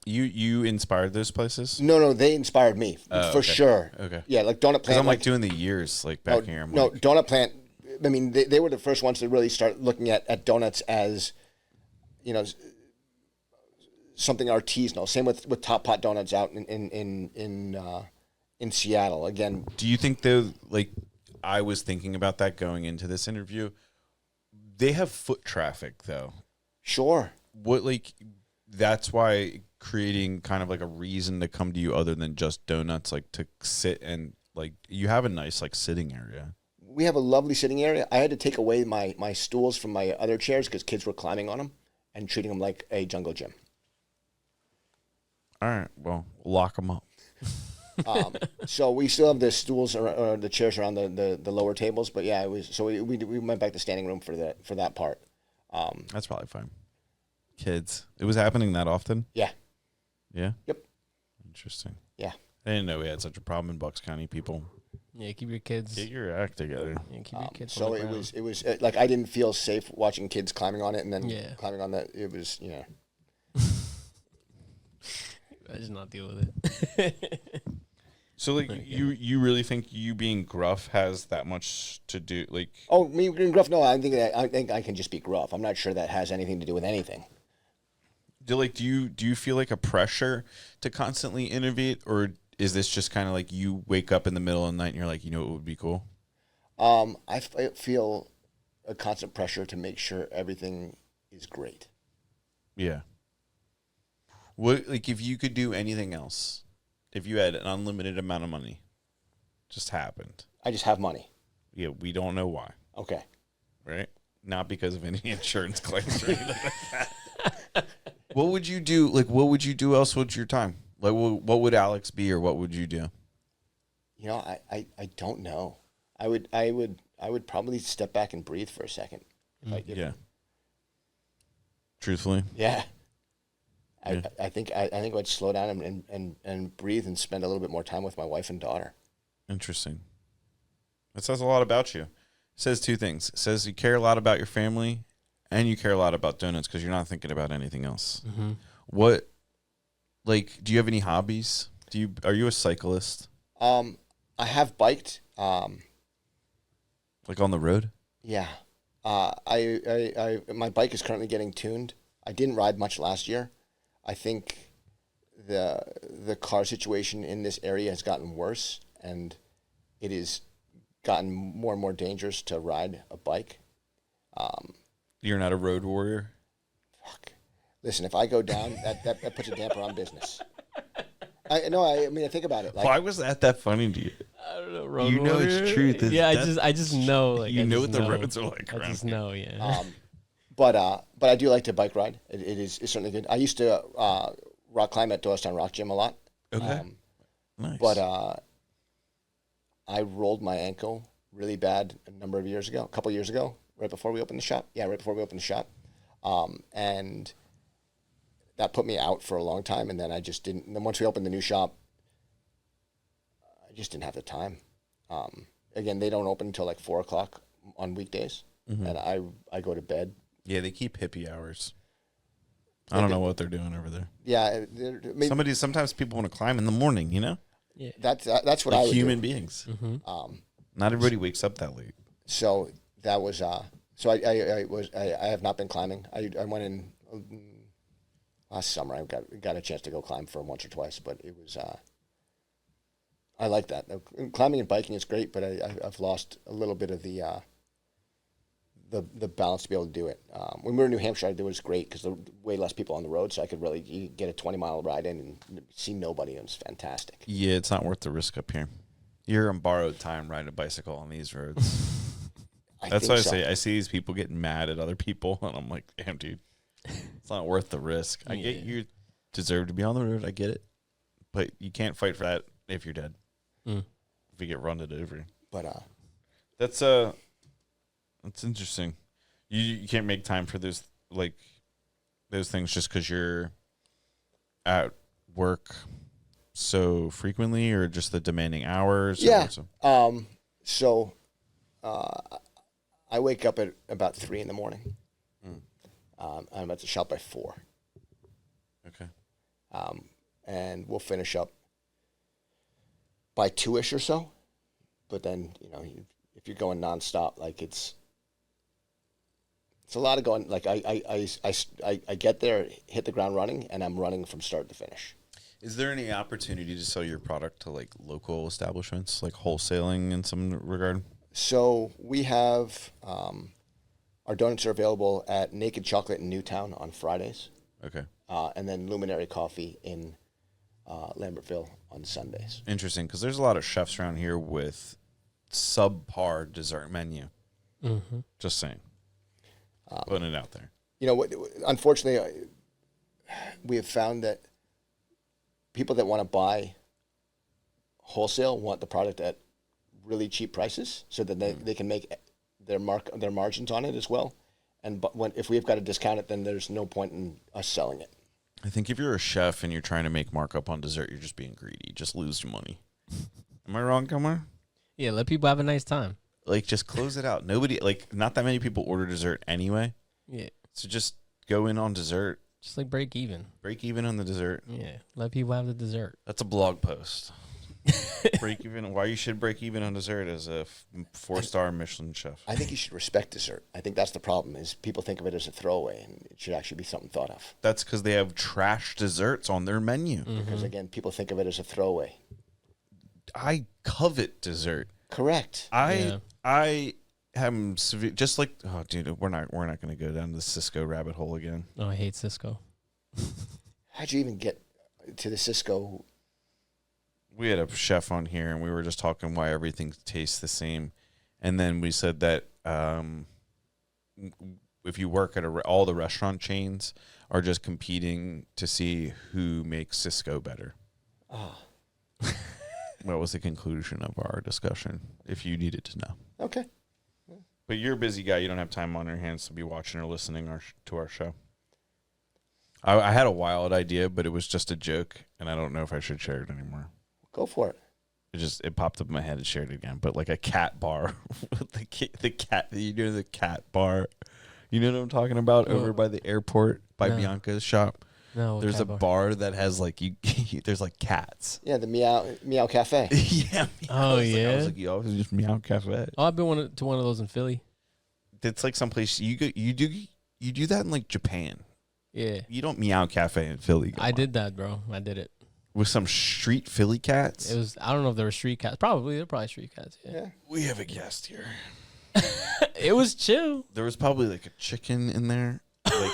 You inspired those places? No, they inspired me for sure. Okay. Yeah, like Donut Plant. Because I'm like doing the years like back here. Donut Plant. I mean, they were the first ones to really start looking at donuts as, something artisanal. Same with Top Pot Donuts out in Seattle. Again, do you think though? Like, I was thinking about that going into this interview. They have foot traffic though. Sure. That's why creating kind of like a reason to come to you other than just donuts, like to sit and like you have a nice like sitting area. We have a lovely sitting area. I had to take away my stools from my other chairs because kids were climbing on them and treating them like a jungle gym. All right, well, lock them up. So we still have the stools or the chairs around the lower tables, but yeah, it was. So we went back to standing room for that part. That's probably fine. Kids, it was happening that often. Yeah. Yeah. Yep. Interesting. Yeah. I didn't know we had such a problem in Bucks County. People, Yeah, keep your kids. get your act together. Yeah, keep your kids. So it was like I didn't feel safe watching kids climbing on it and then climbing on that. It was I just not deal with it. So like you really think you being gruff has that much to do? Like, oh, me being gruff? No, I think I can just be gruff. I'm not sure that has anything to do with anything. do you feel like a pressure to constantly innovate, or is this just kind of like you wake up in the middle of the night and you're like, what would be cool? I feel a constant pressure to make sure everything is great. Yeah. What, like, if you could do anything else, if you had an unlimited amount of money, just happened. I just have money. Yeah, we don't know why. Okay. Right? Not because of any insurance claims or anything like that. What would you do? Like, what would you do else with your time? Like, what would Alex be, or what would you do? I don't know. I would probably step back and breathe for a second. Yeah. Truthfully. Yeah. I think I'd slow down and breathe and spend a little bit more time with my wife and daughter. Interesting. That says a lot about you. It says two things. It says you care a lot about your family, and you care a lot about donuts because you're not thinking about anything else. Mm-hmm. What, like, do you have any hobbies? Are you a cyclist? I have biked. Like on the road? Yeah. My bike is currently getting tuned. I didn't ride much last year. I think the car situation in this area has gotten worse, and it has gotten more and more dangerous to ride a bike. You're not a road warrior? Fuck. Listen, if I go down, that puts a damper on business. I mean, think about it. Like, why was that funny to you? I don't know. Road You know warrior? it's truth. Yeah, I just know. Like, you I know just what the roads are like I around just here. know. Yeah. But I do like to bike ride. It's certainly good. I used to rock climb at Doylestown Rock Gym a lot. Okay. Nice. But I rolled my ankle really bad a couple years ago, right before we opened the shop. Yeah, right before we opened the shop. And that put me out for a long time, and then I just didn't. And then once we opened the new shop, I just didn't have the time. Again, they don't open until like 4 o'clock on weekdays, and I go to bed. Yeah, they keep hippie hours. I don't know what they're doing over there. Yeah, Sometimes people want to climb in the morning, you know? Yeah. that's what I Like would human do. beings. Um, Not everybody wakes up that late. so that was so I have not been climbing. I went in last summer. I got a chance to go climb for once or twice, but it was I like that. Climbing and biking is great, but I've lost a little bit of the balance to be able to do it. When we were in New Hampshire, it was great because there were way less people on the road, so I could really get a 20-mile ride in and see nobody. It was fantastic. Yeah, it's not worth the risk up here. You're on borrowed time riding a bicycle on these roads. That's why I say I see these people getting mad at other people, and I'm like, damn, dude, it's not worth the risk. I get you deserve to be on the road. I get it. But you can't fight for that if you're dead. If you get run it over. But That's interesting. You can't make time for those things just because you're at work so frequently, or just the demanding hours. yeah. So I wake up at about 3 in the morning. I'm at the shop by 4. Okay. And we'll finish up by 2-ish or so. But then, if you're going nonstop, like it's a lot of going. Like I get there, hit the ground running, and I'm running from start to finish. Is there any opportunity to sell your product to like local establishments, like wholesaling in some regard? So we have our donuts are available at Naked Chocolate in Newtown on Fridays. Okay. And then Luminary Coffee in Lambertville on Sundays. Interesting, because there's a lot of chefs around here with subpar dessert menu. Just saying. Putting it out there. Unfortunately, we have found that people that want to buy wholesale want the product at really cheap prices, so that they can make their margins on it as well. And if we've got to discount it, then there's no point in us selling it. I think if you're a chef and you're trying to make markup on dessert, you're just being greedy. Just lose your money. Am I wrong, Kumar? Yeah, let people have a nice time. Like, just close it out. Nobody, not that many people order dessert anyway. Yeah. So just go in on dessert. Just like break even. Break even on the dessert. Yeah. Let people have the dessert. That's a blog post. Break even. Why you should break even on dessert as a 4-star Michelin chef. I think you should respect dessert. I think that's the problem, is people think of it as a throwaway, and it should actually be something thought of. That's because they have trash desserts on their menu. Because, again, people think of it as a throwaway. I covet dessert. Correct. I am severe. Just like, oh, dude, we're not going to go down the Cisco rabbit hole again. Oh, I hate Cisco. How'd you even get to the Cisco? We had a chef on here, and we were just talking why everything tastes the same. And then we said that if you work at all the restaurant chains are just competing to see who makes Cisco better. Oh. What was the conclusion of our discussion, if you needed to know? Okay. But you're a busy guy. You don't have time on your hands to be watching or listening to our show. I had a wild idea, but it was just a joke, and I don't know if I should share it anymore. Go for it. It popped up in my head and shared it again. But like a cat bar, the cat, the cat bar. You know what I'm talking about? Over by the airport, by Bianca's shop. No, there's a bar that has like there's like cats. Yeah, the Meow Cafe. Yeah. Oh, yeah. I was like, yo, it's just Meow Cafe. Oh, I've been to one of those in Philly. It's like someplace you do that in like Japan. Yeah. You don't Meow Cafe in Philly. I did that, bro. I did it. With some street Philly cats? It was. I don't know if there were street cats. They're probably street cats. Yeah. We have a guest here. It was chill. There was probably like a chicken in there, like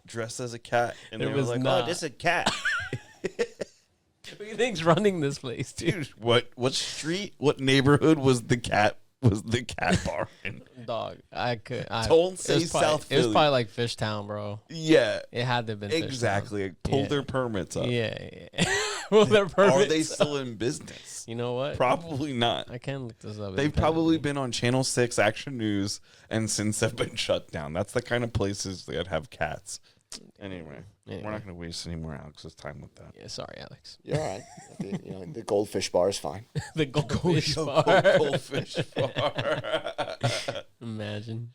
dressed as a cat, and they were like, not. "Oh, this is a cat." Who do you think's running this place, dude? Dude, what street? What neighborhood was the cat bar in? Dog, Don't say South Philly. It was probably like Fishtown, bro. Yeah, it had to have been exactly. Fishtown. Pull their permits up. Yeah. Pull their permits. Are they still in business? You know what? Probably not. I can look this up. They've probably been on Channel 6 Action News and since have been shut down. That's the kind of places that have cats. Anyway, we're not going to waste any more Alex's time with that. Yeah, sorry, Alex. You're all right. The goldfish bar is fine. The goldfish bar. Goldfish bar. Imagine.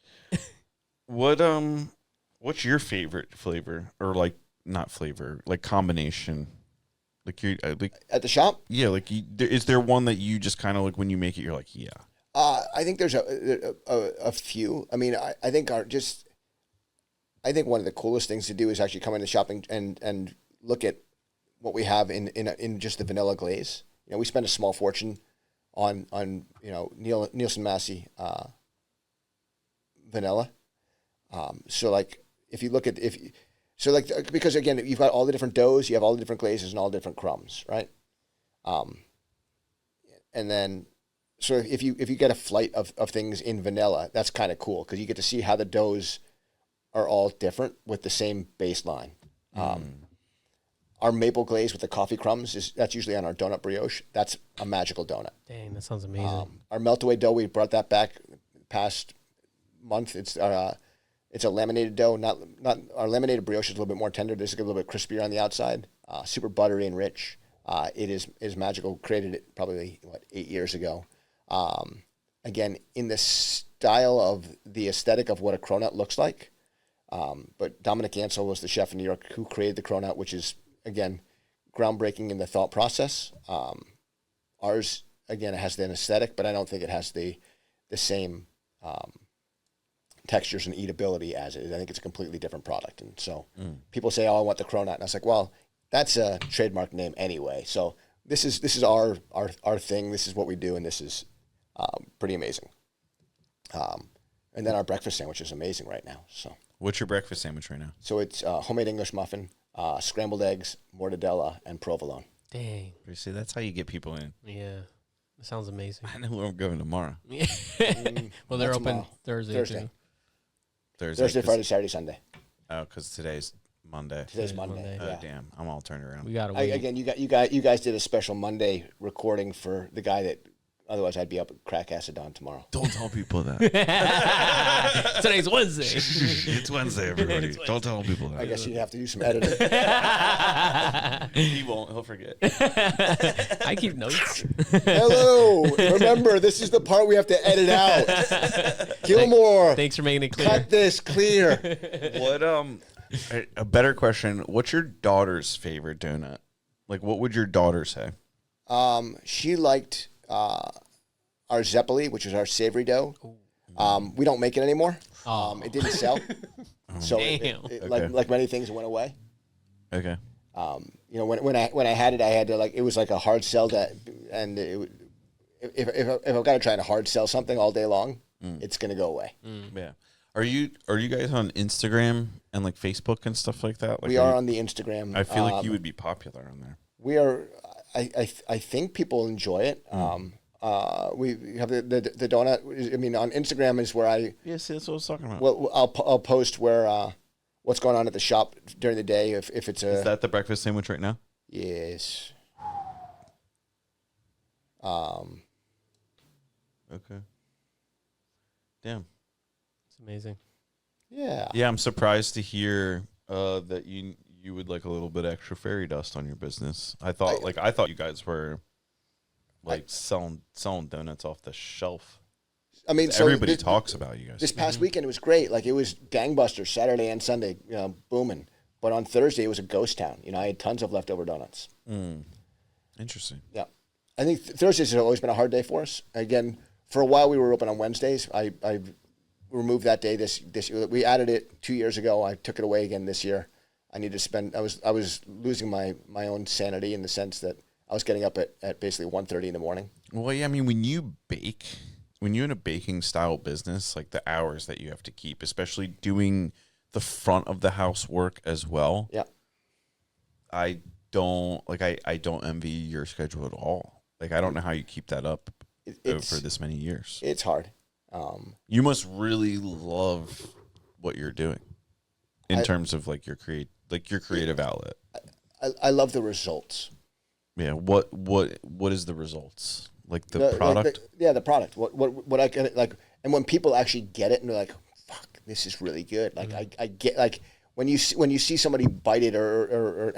What's your favorite flavor, or like not flavor, like combination? Like you like At the shop? yeah, like is there one that you just kind of like when you make it, you're like, yeah. I think there's a few. I mean, I think I think one of the coolest things to do is actually come in the shop and look at what we have in just the vanilla glaze. You know, we spend a small fortune on Nielsen Massey vanilla. So like if you look at because again you've got all the different doughs, you have all the different glazes and all the different crumbs, right? And then so if you get a flight of things in vanilla, that's kind of cool because you get to see how the doughs are all different with the same baseline. Our maple glaze with the coffee crumbs that's usually on our donut brioche. That's a magical donut. Dang, that sounds amazing. Our melt-away dough, we brought that back past month. It's a laminated dough. Not our laminated brioche is a little bit more tender. This is a little bit crispier on the outside. Super buttery and rich. It is magical. Created it probably 8 years ago. Again, in the style of the aesthetic of what a cronut looks like. But Dominic Ansel was the chef in New York who created the cronut, which is again groundbreaking in the thought process. Ours again, it has the aesthetic, but I don't think it has the same textures and eatability as it is. I think it's a completely different product. And so people say, "Oh, I want the cronut," and I was like, "Well, that's a trademark name anyway." So this is our thing. This is what we do, and this is pretty amazing. And then our breakfast sandwich is amazing right now. So What's your breakfast sandwich right now? so it's homemade English muffin, scrambled eggs, mortadella, and provolone. Dang. You see, that's how you get people in. Yeah. That sounds amazing. I know where I'm going tomorrow. Yeah. Well, they're Not open tomorrow. Thursday. Thursday. Too. Thursday, Friday, Saturday, Sunday. Oh, because today's Monday. Today's Today's Monday. Monday. Oh, Yeah. damn. I'm all turned around. We got to wait. Again, you guys did a special Monday recording for the guy that otherwise I'd be up at crack acid on tomorrow. Don't tell people that. Today's Wednesday. It's Wednesday, everybody. Don't tell people that. I guess you'd have to do some editing. He won't. He'll forget. I keep notes. Hello. Remember, this is the part we have to edit out. Gilmore, Thanks for making it clear. cut this clear. What a better question. What's your daughter's favorite donut? Like, what would your daughter say? She liked our Zeppeli, which is our savory dough. We don't make it anymore. It didn't sell. So Damn. Okay. like many things, it went away. Okay. When I had it, I had to it was like a hard sell that, and if I've got to try to hard sell something all day long, it's gonna go away. Yeah. Are you guys on Instagram and like Facebook and stuff like that? Like, We are on the Instagram. I feel like you would be popular on there. We are. I think people enjoy it. We have the donut. I mean, on Instagram is where I. Yeah, see, that's what I was talking about. Well, I'll post where what's going on at the shop during the day. If it's a. Is that the breakfast sandwich right now? Yes. Okay. Damn. It's amazing. Yeah. Yeah, I'm surprised to hear that you would like a little bit extra fairy dust on your business. I thought you guys were like selling donuts off the shelf. I mean, so everybody talks about you guys. This past weekend it was great. Like it was gangbusters Saturday and Sunday, booming. But on Thursday it was a ghost town. I had tons of leftover donuts. Interesting. Yeah, I think Thursdays has always been a hard day for us. Again, for a while we were open on Wednesdays. I removed that day this year. We added it 2 years ago. I took it away again this year. I need to spend. I was losing my own sanity in the sense that I was getting up at basically 1:30 in the morning. Well, yeah, I mean, when you bake, when you're in a baking style business, like the hours that you have to keep, especially doing the front of the house work as well. Yeah. I don't envy your schedule at all. Like, I don't know how you keep that up for this many years. It's hard. You must really love what you're doing in terms of like your creative outlet. I love the results. Yeah. What is the results? Like the product? The product. What I can like, and when people actually get it and they're like, "Fuck, this is really good." Like I get like when you see somebody bite it or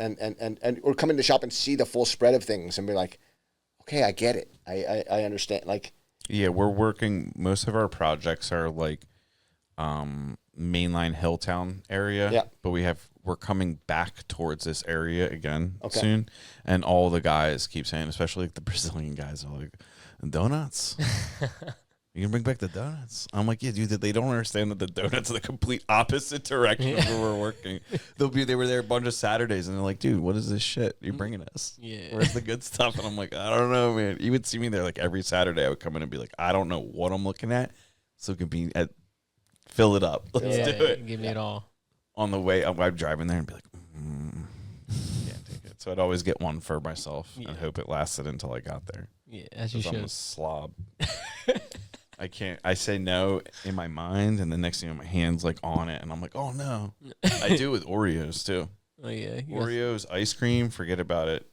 come in the shop and see the full spread of things and be like, okay, I get it. I understand. Like, yeah, we're working. Most of our projects are like mainline Hilltown area. Yeah. But we're coming back towards this area again soon, and all the guys keep saying, especially like the Brazilian guys, are like, donuts. You can bring back the donuts. I'm like, yeah, dude. They don't understand that the donuts are the complete opposite direction of where we're working. They were there a bunch of Saturdays, and they're like, dude, what is this shit you're bringing us? Yeah. Where's the good stuff? And I'm like, I don't know, man. You would see me there like every Saturday. I would come in and be like, I don't know what I'm looking at, so it could be fill it up. Let's do it. Give me it all. On the way, I'm driving there and be like, can't take it. So I'd always get one for myself and hope it lasted until I got there. Yeah, as you I'm a should. slob. I can't. I say no in my mind, and the next thing, my hand's like on it, and I'm like, "Oh no!" I do with Oreos too. Oh yeah, Oreos, ice cream. Forget about it.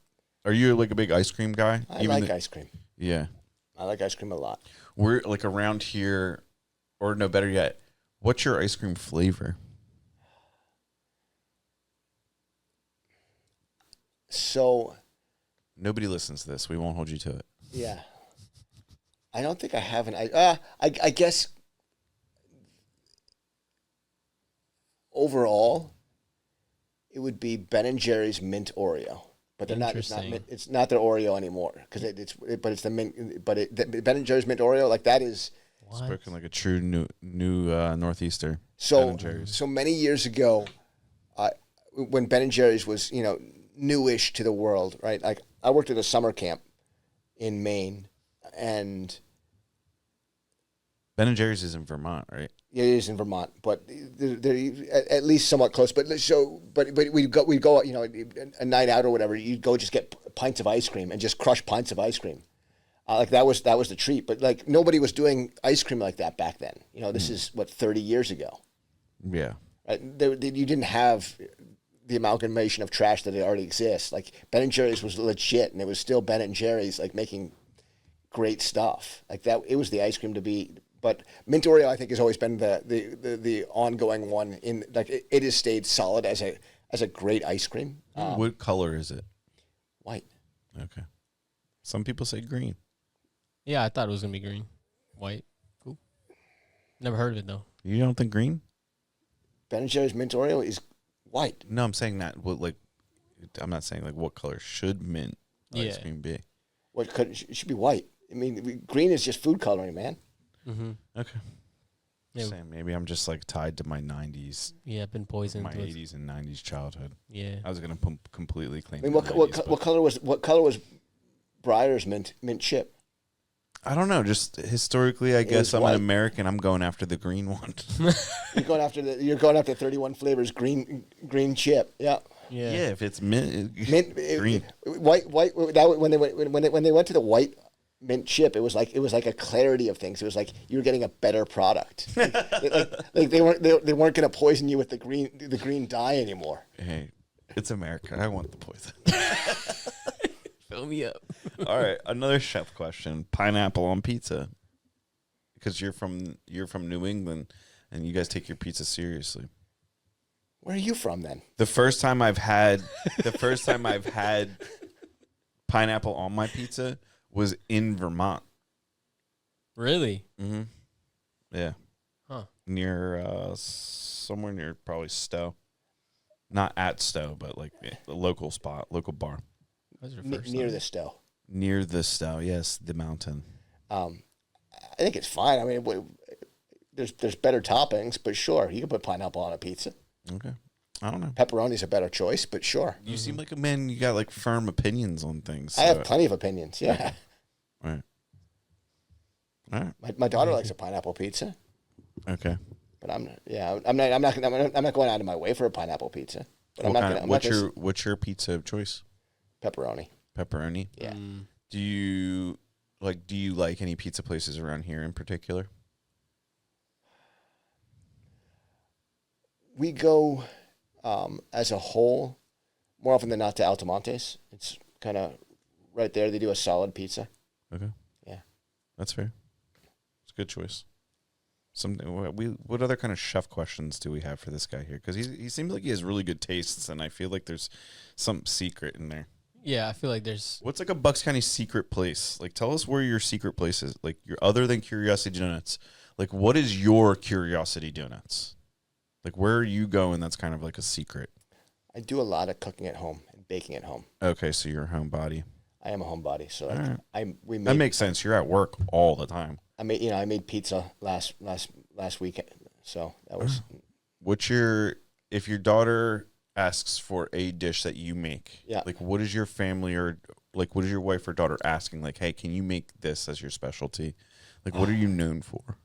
Are you like a big ice cream guy? I like ice cream. Yeah, I like ice cream a lot. we're like around here, or no, better yet, what's your ice cream flavor? So Nobody listens to this. We won't hold you to it. yeah, I don't think I have I guess overall, it would be Ben & Jerry's mint Oreo, but they're not. It's not. It's not their Oreo anymore because but it's the mint. But the Ben & Jerry's mint Oreo, like that is. What? Spoken like a true new Northeaster. So Ben & Jerry's. so many years ago, when Ben & Jerry's was newish to the world, right? Like I worked at a summer camp in Maine, and Ben & Jerry's is in Vermont, right? yeah, it is in Vermont, but they're at least somewhat close. But we'd go a night out or whatever. You'd go just get pints of ice cream and just crush pints of ice cream. Like that was the treat. But like nobody was doing ice cream like that back then. This is 30 years ago. Yeah. Right? You didn't have the amalgamation of trash that already exists. Like Ben & Jerry's was legit, and it was still Ben & Jerry's like making great stuff like that. It was the ice cream to be. But mint Oreo, I think, has always been the ongoing one. In like it has stayed solid as a great ice cream. What color is it? White. Okay. Some people say green. Yeah, I thought it was gonna be green, white. Cool. Never heard of it though. You don't think green? Ben & Jerry's mint Oreo is white. No, I'm saying that. I'm not saying like what color should mint ice cream be. It should be white. I mean, green is just food coloring, man. Mm-hmm. Okay. Yeah. Saying maybe I'm just like tied to my 90s, Yeah, been poisoned. my 80s and 90s childhood. Yeah. I was gonna completely claim. I mean, the what 90s, color was Breyer's mint chip? I don't know. Just historically, I guess I'm white. an American. I'm going after the green one. You're going after 31 flavors green chip. Yeah. Yeah. Yeah, if it's mint, green. White. That when they went to the white mint chip, it was like a clarity of things. It was like you were getting a better product. like they weren't going to poison you with the green dye anymore. Hey, it's America. I want the poison. Fill me up. All right, another chef question: pineapple on pizza, because you're from New England, and you guys take your pizza seriously. Where are you from then? The first time I've had pineapple on my pizza was in Vermont. Really? Mm-hmm. Yeah. Huh. Near somewhere near probably Stowe. Not at Stowe, but like the local spot, local bar. That was your first Near time? the Stowe. Near the Stowe, yes, the mountain. I think it's fine. I mean, there's better toppings, but sure, you can put pineapple on a pizza. Okay. I don't know. Pepperoni's a better choice, but sure. You seem like a man, you got like firm opinions on things. I have plenty of opinions. Yeah. All right. My daughter likes a pineapple pizza, Okay. but I'm not going out of my way for a pineapple pizza. But What's your pizza of choice? pepperoni. Pepperoni? Yeah. Do you like any pizza places around here in particular? We go as a whole more often than not to Altamonte's. It's kind of right there. They do a solid pizza. Okay. Yeah. That's fair. It's a good choice. What other kind of chef questions do we have for this guy here? Because he seems like he has really good tastes, and I feel like there's some secret in there. Yeah, I feel like there's. What's like a Bucks County secret place? Like, tell us where your secret place is. Like, your other than Curiosity Doughnuts. Like, what is your Curiosity Doughnuts? Like, where are you going? That's kind of like a secret. I do a lot of cooking at home and baking at home. Okay, so you're a homebody. I am a homebody, so Right. That makes sense. You're at work all the time. I made pizza last weekend, so that was. If your daughter asks for a dish that you make, yeah, like, what is your family or like what is your wife or daughter asking? Like, hey, can you make this as your specialty? Like, what are you known for?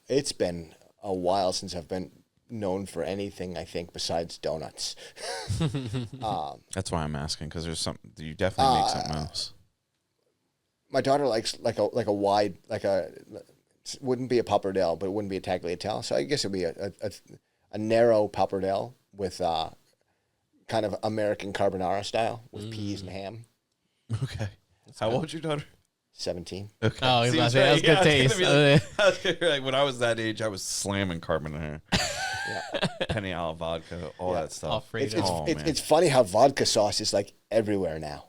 It's been a while since I've been known for anything, I think, besides donuts. That's why I'm asking, because there's something you definitely make something else. My daughter likes like a wide, wouldn't be a pappardelle, but it wouldn't be a tagliatelle. So I guess it'd be a narrow pappardelle with kind of American carbonara style with peas and ham. Okay. How old is your daughter? 17. Okay. Oh, he's about to say, that's good taste. Like, when I was that age, I was slamming carbonara. Yeah. Penny alla vodka, all that stuff. It's funny how vodka sauce is like everywhere now.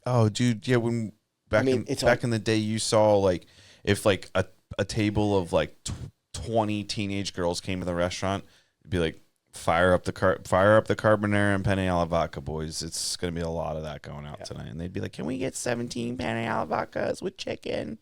Oh, dude, yeah. When back in the day, you saw like if like a table of like 20 teenage girls came to the restaurant, it'd be like fire up the carbonara and penne alla vodka, boys. It's gonna be a lot of that going out tonight. And they'd be like, "Can we get 17 penne alla vodkas with chicken?"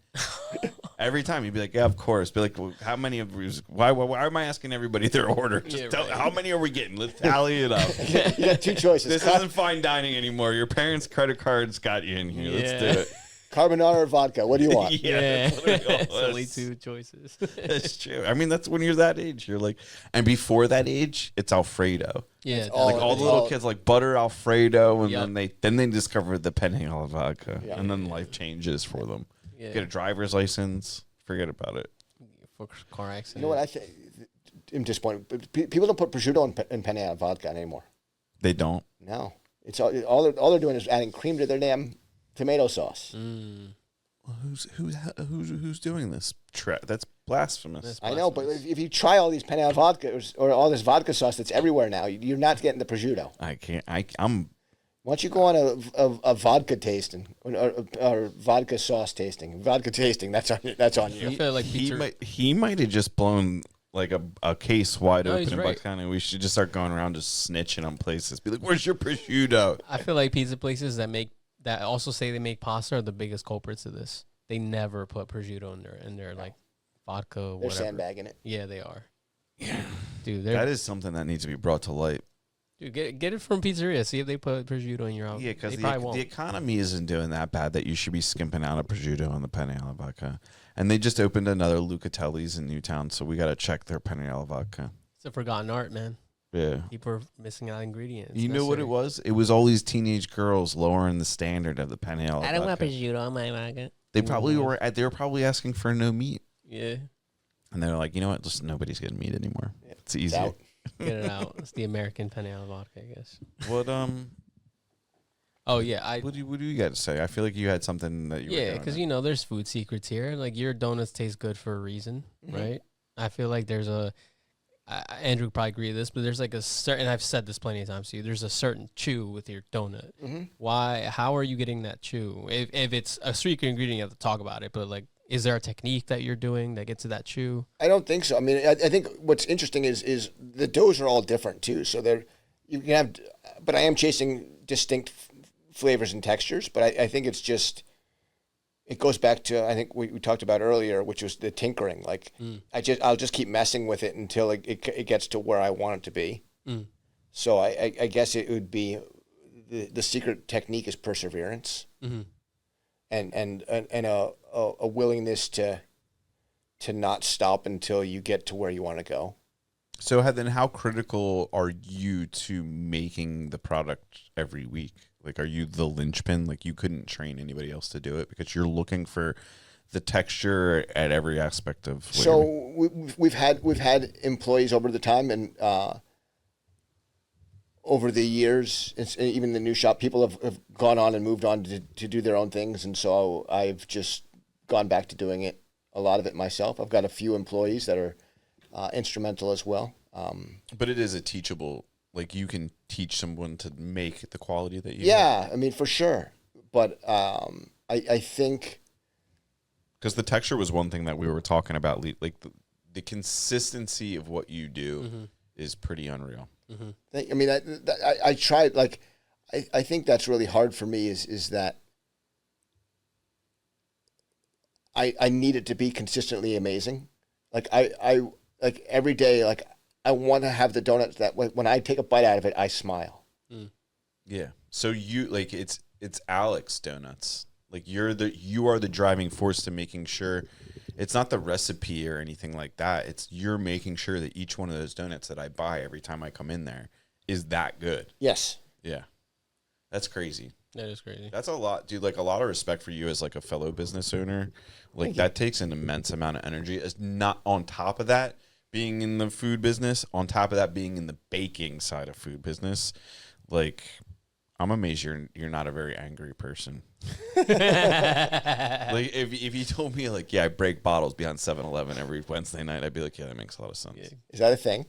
Every time you'd be like, "Yeah, of course." Be like, well, "How many of these? Why am I asking everybody their order? Just tell, how many are we getting? Let's tally it up." You got two choices. This isn't fine dining ananymore. Your parents' credit cards got you in here. Let's do it. Carbonara or vodka? What do you want? It's only two choices. That's true. I mean, that's when you're that age. You're like, and before that age, it's Alfredo. Yeah, like all the little kids like butter Alfredo, and then they discover the penne alla vodka, and then life changes for them. Get a driver's license. Forget about it. For car accident. You know what I think? I'm disappointed. People don't put prosciutto in penne alla vodka anymore. They don't. No, it's all they're doing is adding cream to their damn tomato sauce. Well, who's doing this? That's blasphemous. I know, but if you try all these penne alla vodka or all this vodka sauce that's everywhere now, you're not getting the prosciutto. I can't. I'm. Why don't you go on a vodka tasting or vodka sauce tasting? Vodka tasting. That's on you. I feel like he might have just blown like a case wide open in right. Bucks County. We should just start going around just snitching on places. Be like, "Where's your prosciutto?" I feel like pizza places that also say they make pasta are the biggest culprits of this. They never put prosciutto in their like vodka or whatever. They're sandbagging it. Yeah, they are. Yeah, dude, that is something that needs to be brought to light. Dude, get it from pizzeria. See if they put prosciutto in your oven. Yeah, because the economy isn't doing that bad that you should be skimping out a prosciutto on the penne alla vodka. And they just opened another Lucatelli's in Newtown, so we got to check their penne alla vodka. It's a forgotten art, man. Yeah. People are missing out ingredients. You know what it was? It was all these teenage girls lowering the standard of the penne alla vodka. I don't want prosciutto on my vodka. They were probably asking for no meat. Yeah. And they're like, you know what? Just nobody's getting meat anymore. Yeah. It's easy. Get it out. It's the American penne alla vodka, I guess. What Oh yeah, what do you got to say? I feel like you had something that you yeah, because there's food secrets here. Like your donuts taste good for a reason, right? I feel like there's Andrew would probably agree with this, but there's like a certain. I've said this plenty of times to you. There's a certain chew with your donut. Why? How are you getting that chew? If it's a secret ingredient, you have to talk about it. But like, is there a technique that you're doing that gets to that chew? I don't think so. I mean, I think what's interesting is the doughs are all different too. So you can have, but I am chasing distinct flavors and textures. But I think it's just, it goes back to I think we talked about earlier, which was the tinkering. Like I'll just keep messing with it until it gets to where I want it to be. So I guess it would be the secret technique is perseverance. And a willingness to not stop until you get to where you want to go. So then how critical are you to making the product every week? Like, are you the linchpin? Like, you couldn't train anybody else to do it because you're looking for the texture at every aspect of. So we've had employees over the time and over the years, even the new shop, people have gone on and moved on to do their own things, and so I've just gone back to doing it a lot of it myself. I've got a few employees that are instrumental as well. But it is a teachable, like you can teach someone to make the quality that you Yeah, I mean, for sure. But I think... Because the texture was one thing that we were talking about, like the consistency of what you do is pretty unreal. I mean, I tried, like, I think that's really hard for me is that I need it to be consistently amazing. Like, I like every day, like, I want to have the donuts that when I take a bite out of it, I smile. Yeah. So you, like, it's Alex Donuts. Like, you are the driving force to making sure it's not the recipe or anything like that. It's you're making sure that each one of those donuts that I buy every time I come in there is that good. Yes. Yeah. That's crazy. That is crazy. That's a lot, dude. Like, a lot of respect for you as like a fellow business owner. Like, that takes an immense amount of energy. It's not on top of that being in the food business, on top of that being in the baking side of food business. Like, I'm amazed you're not a very angry person. Like, if you told me, like, yeah, I break bottles behind 7-Eleven every Wednesday night, I'd be like, yeah, that makes a lot of sense. Yeah. Is that a thing?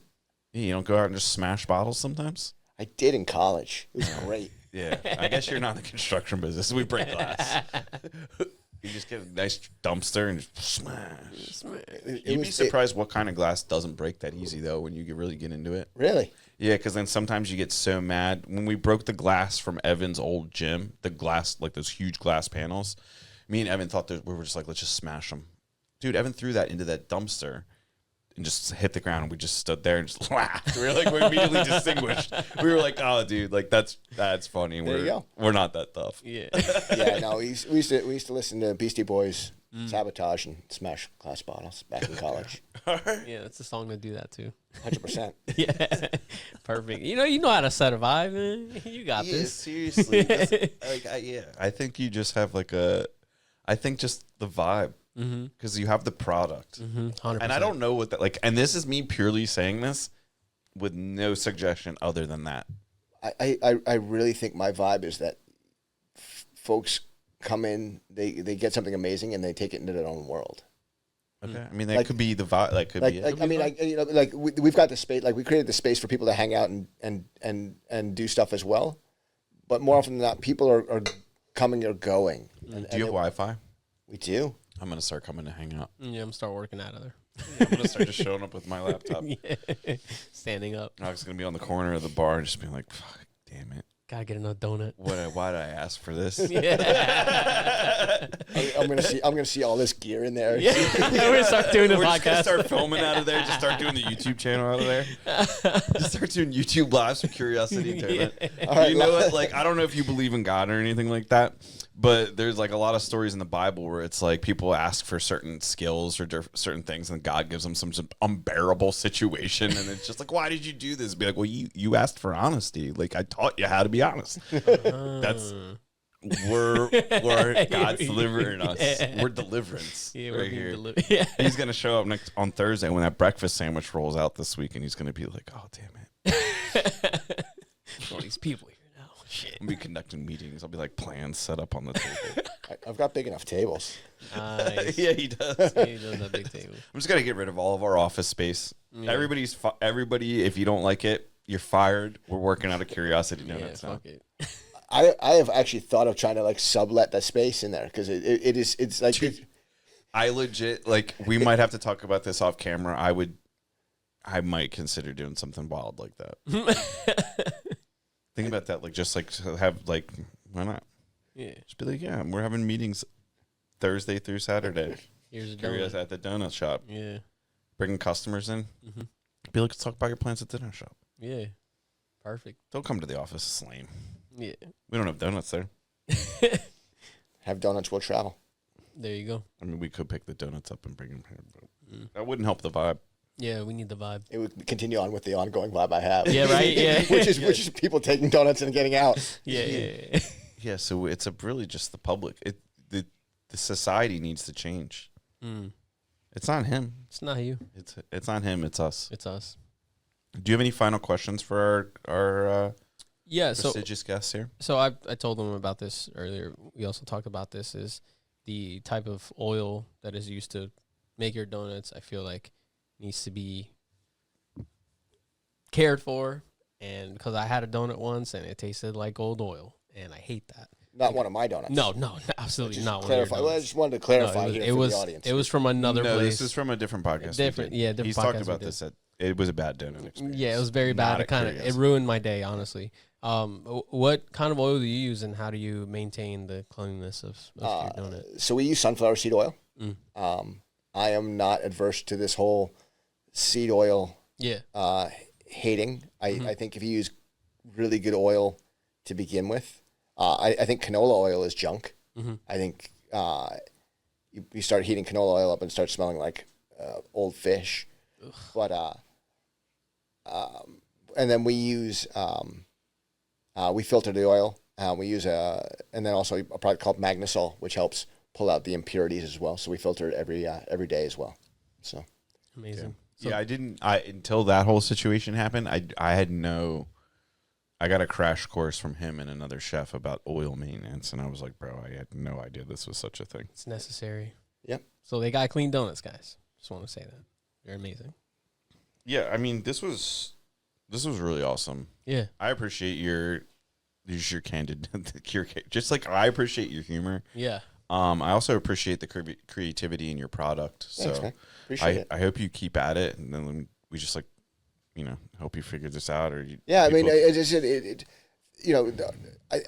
Yeah, you don't go out and just smash bottles sometimes? I did in college. It was great. Yeah, I guess you're not in the construction business. We break glass. You just get a nice dumpster and just smash. You'd be surprised what kind of glass doesn't break that easy, though, when you really get into it. Really? Yeah, because then sometimes you get so mad. When we broke the glass from Evan's old gym, the glass, like those huge glass panels, me and Evan thought we were just like, let's just smash them. Dude, Evan threw that into that dumpster and just hit the ground, and we just stood there and just laughed. We were like, we're immediately distinguished. We were like, oh, dude, like that's funny. There you go. We're not that tough. Yeah. Yeah, no, we used to listen to Beastie Boys, Sabotage, and smash glass bottles back in college. Yeah, that's a song to do that too. 100%. Yeah. Perfect. You know how to set a vibe, man. You got this. Seriously. I think you just have like I think just the vibe. Because you have the product. 100%. And I don't know what that, like, and this is me purely saying this with no suggestion other than that. I really think my vibe is that folks come in, they get something amazing, and they take it into their own world. Okay. I mean, that could be the vibe. Like, could be it. I mean, like we've got the space, like we created the space for people to hang out and do stuff as well. But more often than not, people are coming or going. Do you have Wi-Fi? We do. I'm going to start coming to hang out. Yeah, I'm gonna start working out of there. I'm going to start just showing up with my laptop. Yeah. Standing up. I'm just going to be on the corner of the bar and just being like, fuck, damn it. Gotta get another donut. Why did I ask for this? Yeah. I'm gonna see all this gear in there. Yeah. We're gonna start doing the We're just podcast. gonna start filming out of there. Just start doing the YouTube channel out of there. Just start doing YouTube lives for Curiosity Doughnuts. Yeah. All right, You know what? Like, I don't know if you believe in God or anything like that, but there's like a lot of stories in the Bible where it's like people ask for certain skills or certain things, and God gives them some unbearable situation, and it's just like, why did you do this? Be like, well, you asked for honesty. Like, I taught you how to be honest. That's we're God's delivering us. We're deliverance right here. Yeah. He's gonna show up next on Thursday when that breakfast sandwich rolls out this week, and he's gonna be like, "Oh, damn it! All these people here now. Shit. I'll be conducting meetings. I'll be like plans set up on the table." I've got big enough tables. Nice. Yeah, he does. Yeah, he does that big table. I'm just gonna get rid of all of our office space. Yeah. Everybody. If you don't like it, you're fired. We're working out of Curiosity Yeah, Doughnuts now. fuck it. I have actually thought of trying to like sublet that space in there because it's like Dude, I legit like we might have to talk about this off camera. I might consider doing something wild like that. Think about that, like just like have like why not? Yeah. Just be like, yeah, we're having meetings Thursday through Saturday. Here's a Curious donut. at the donut shop, Yeah. bringing customers in. Mhm. Be like, let's talk about your plans at the donut shop. Yeah. Perfect. Don't come to the office. It's lame. Yeah. We don't have donuts there. have donuts will travel. There you go. I mean, we could pick the donuts up and bring them here, but Mm. that wouldn't help the vibe. Yeah, we need the vibe. It would continue on with the ongoing vibe I have. Yeah, right? Yeah. which is people taking donuts and getting out. Yeah. Yeah, so it's really just the public. The society needs to change. Mm. It's not him. It's not you. It's not him. It's us. It's us. Do you have any final questions for our Yeah, so prestigious guests here? So I told them about this earlier. We also talked about this is the type of oil that is used to make your donuts, I feel like needs to be cared for. And because I had a donut once and it tasted like old oil, and I hate that. Not one of my donuts. No, absolutely Just not. clarify. One of your Well, I just wanted to clarify no, here it for was, the audience. It was from another No, place. this is from a different podcast. Different He's podcast talked we about did. this. It was a bad donut experience. Yeah, it was very bad. Not It kind of Curiosity. ruined my day, honestly. What kind of oil do you use, and how do you maintain the cleanliness of your donut? So we use sunflower seed oil. Mm. I am not adverse to this whole seed oil Yeah, hating. I think if you use really good oil to begin with, I think canola oil is junk. Mm-hmm. I think you start heating canola oil up and start smelling like old fish. Ugh. But and then we use we filter the oil. We use and then also a product called Magnasol, which helps pull out the impurities as well. So we filter it every day as well. So amazing. Yeah, I didn't. Until that whole situation happened, I had no. I got a crash course from him and another chef about oil maintenance, and I was like, bro, I had no idea this was such a thing. It's necessary. Yep. So they got clean donuts, guys. Just want to say that you're amazing. Yeah, I mean, this was really awesome. Yeah. I appreciate your candid, just like I appreciate your humor. Yeah. I also appreciate the creativity in your product. thanks, So man. Appreciate it. I hope you keep at it, and then we just like, hope you figure this out. Or Yeah, I mean, as I said,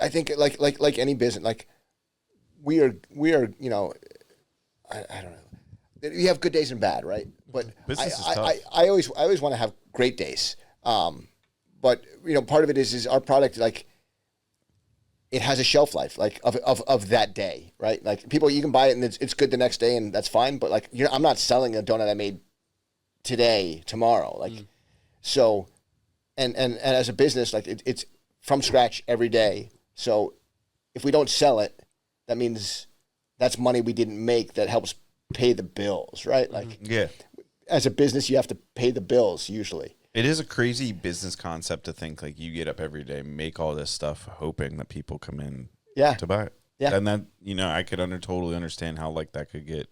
I think like any business, like we are, I don't know. You have good days and bad, right? But Business is tough. I always want to have great days. But part of it is our product, like it has a shelf life, like of that day, right? Like you can buy it and it's good the next day and that's fine. But like I'm not selling a donut I made tomorrow, like. So, and as a business, like it's from scratch every day. So, if we don't sell it, that means that's money we didn't make that helps pay the bills, right? Like, yeah, as a business, you have to pay the bills usually. it is a crazy business concept to think like you get up every day, make all this stuff, hoping that people come in Yeah. to buy it. Yeah. And that I could totally understand how like that could get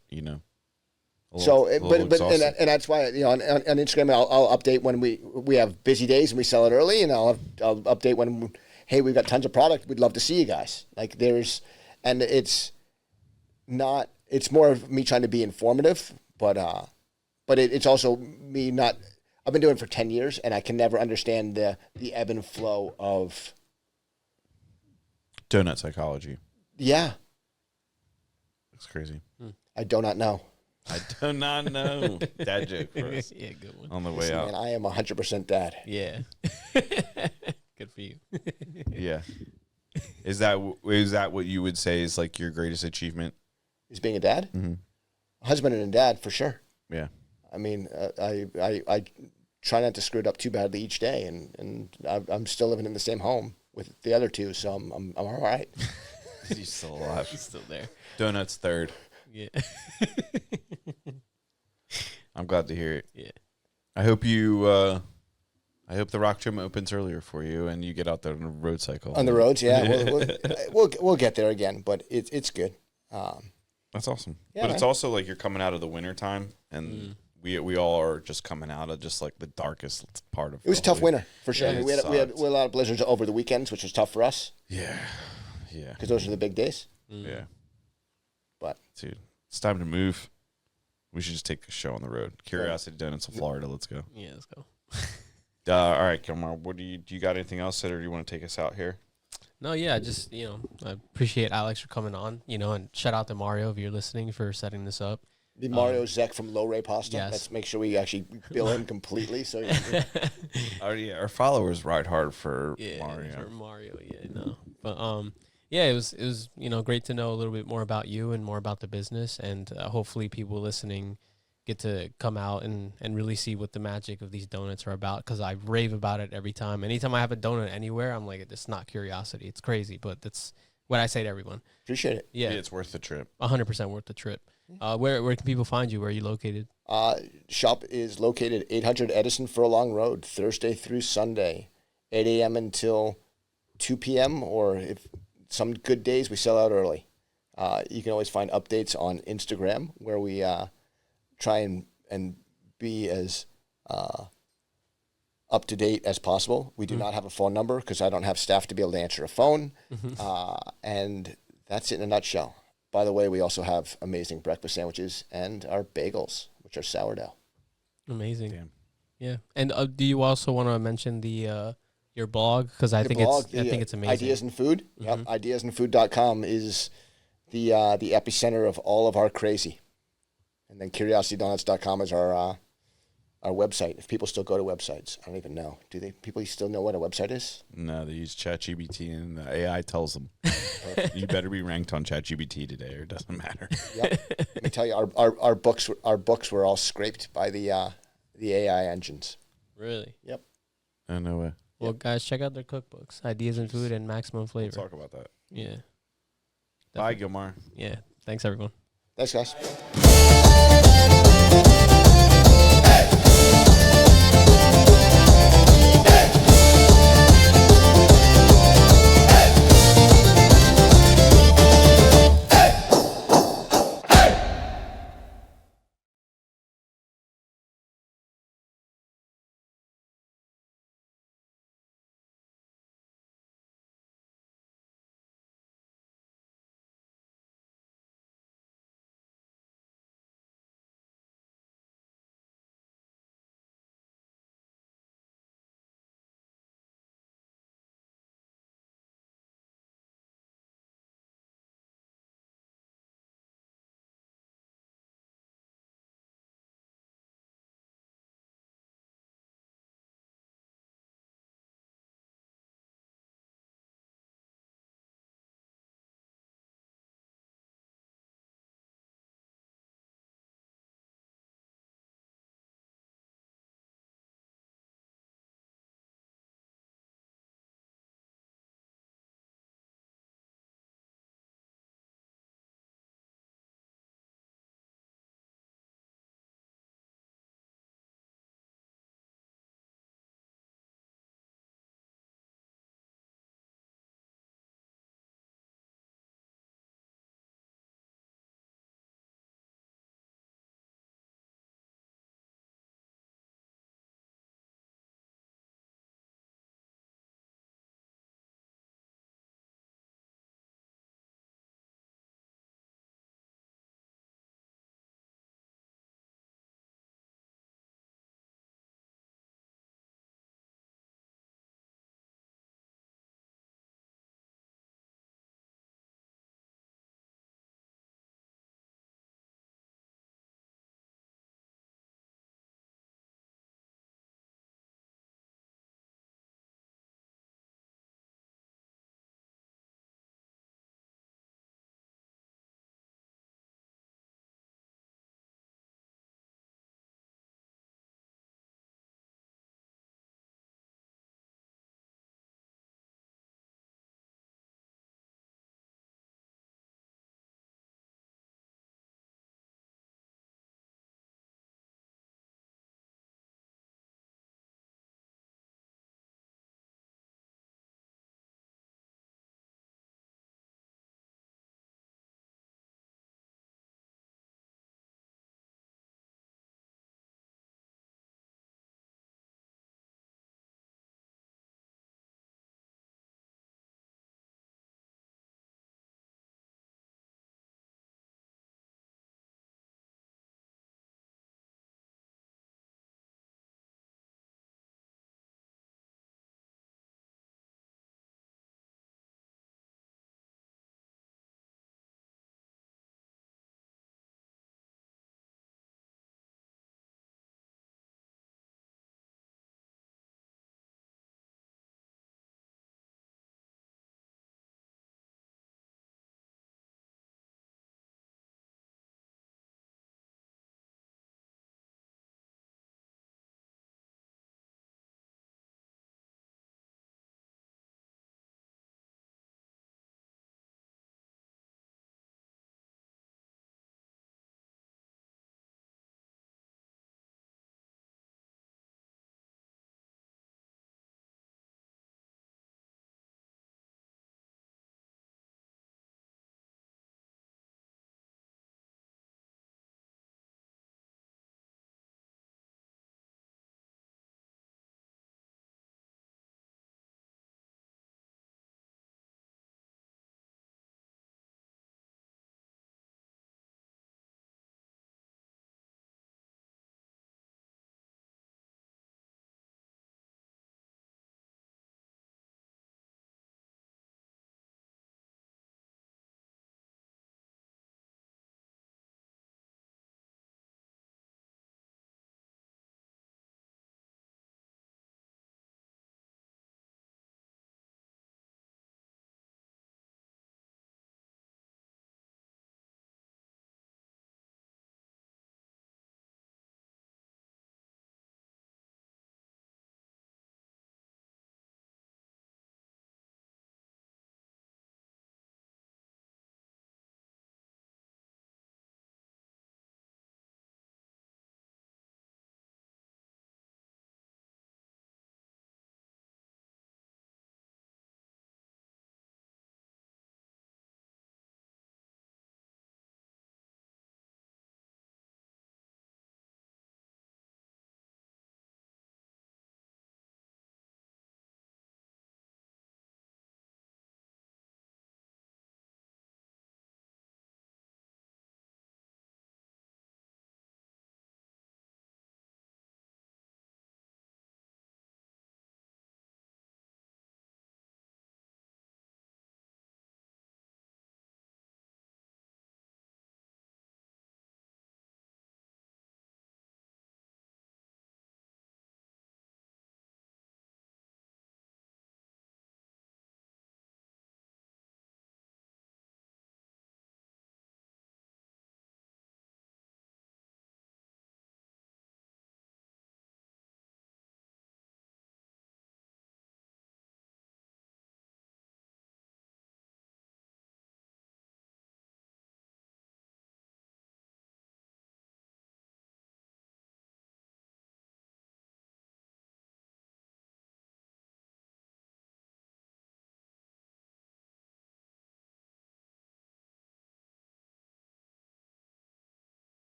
So, but exhausting. and that's why on Instagram I'll update when we have busy days and we sell it early, and I'll update when we've got tons of product. We'd love to see you guys. Like it's more of me trying to be informative, but it's also me not. I've been doing it for 10 years, and I can never understand the ebb and flow of donut psychology. Yeah, It's crazy. I do not know. I do not know. Dad joke for us Yeah, good one. on the way Listen, out. man, I am 100% dad. Yeah. Good for you. Yeah. Is that what you would say is like your greatest achievement? Is being a dad, Mm-hmm. husband and a dad for sure. Yeah. I mean, I try not to screw it up too badly each day, and I'm still living in the same home with the other two, so I'm all right. He's still alive. He's still there. Donut's third. Yeah. I'm glad to hear it. Yeah. I hope the rock trim opens earlier for you and you get out there on a road cycle. On the roads, yeah, we'll get there again, but it's good. That's awesome. Yeah, but it's man. also like you're coming out of the winter time, and we all are just coming out of just like the darkest part of It was a the tough whole- winter for sure. Yeah, I mean, it we had sucked. a lot of blizzards over the weekends, which was tough for us Yeah. because those are the big days. Yeah. But Dude, it's time to move. We should just take the show on the road. Curiosity Doughnuts of Florida. Let's go. Yeah, let's go. All right, Gilmar. What do you got anything else, or do you want to take us out here? No, yeah, just, I appreciate Alex for coming on, and shout out to Mario if you're listening for setting this up. the Mario Zek from Low Ray Pasta. yes. Let's make sure we actually bill him completely. So Our followers ride hard for Yeah, Mario. for Mario, yeah, no. But yeah, it was great to know a little bit more about you and more about the business, and hopefully people listening get to come out and really see what the magic of these donuts are about, because I rave about it every time. Anytime I have a donut anywhere, I'm like, it's not curiosity. It's crazy, but that's what I say to everyone. appreciate it. Yeah, It's worth the trip. 100% worth the trip. Where can people find you? Where are you located? Shop is located 800 Edison Furlong Road, Thursday through Sunday, 8 a.m. until 2 p.m. Or if some good days we sell out early. You can always find updates on Instagram where we try and be as up to date as possible. We do not have a phone number because I don't have staff to be able to answer a phone. And that's it in a nutshell. By the way, we also have amazing breakfast sandwiches and our bagels, which are sourdough. Amazing. Damn. Yeah. And do you also want to mention the your blog? Because I think it's amazing. Ideas and Food. Yep. Ideasandfood.com is the epicenter of all of our crazy. And then curiositydoughnuts.com is our website. If people still go to websites, I don't even know. Do they? People still know what a website is? No, they use ChatGPT and the AI tells them. You better be ranked on ChatGPT today, or it doesn't matter. Yep. Let me tell you, our books were all scraped by the AI engines. Really? Yep. I know it. Well, guys, check out their cookbooks, Ideas and Food and Maximum Flavor. We'll talk about that. Yeah. Bye, Gilmar. Yeah. Thanks, everyone. Thanks, guys.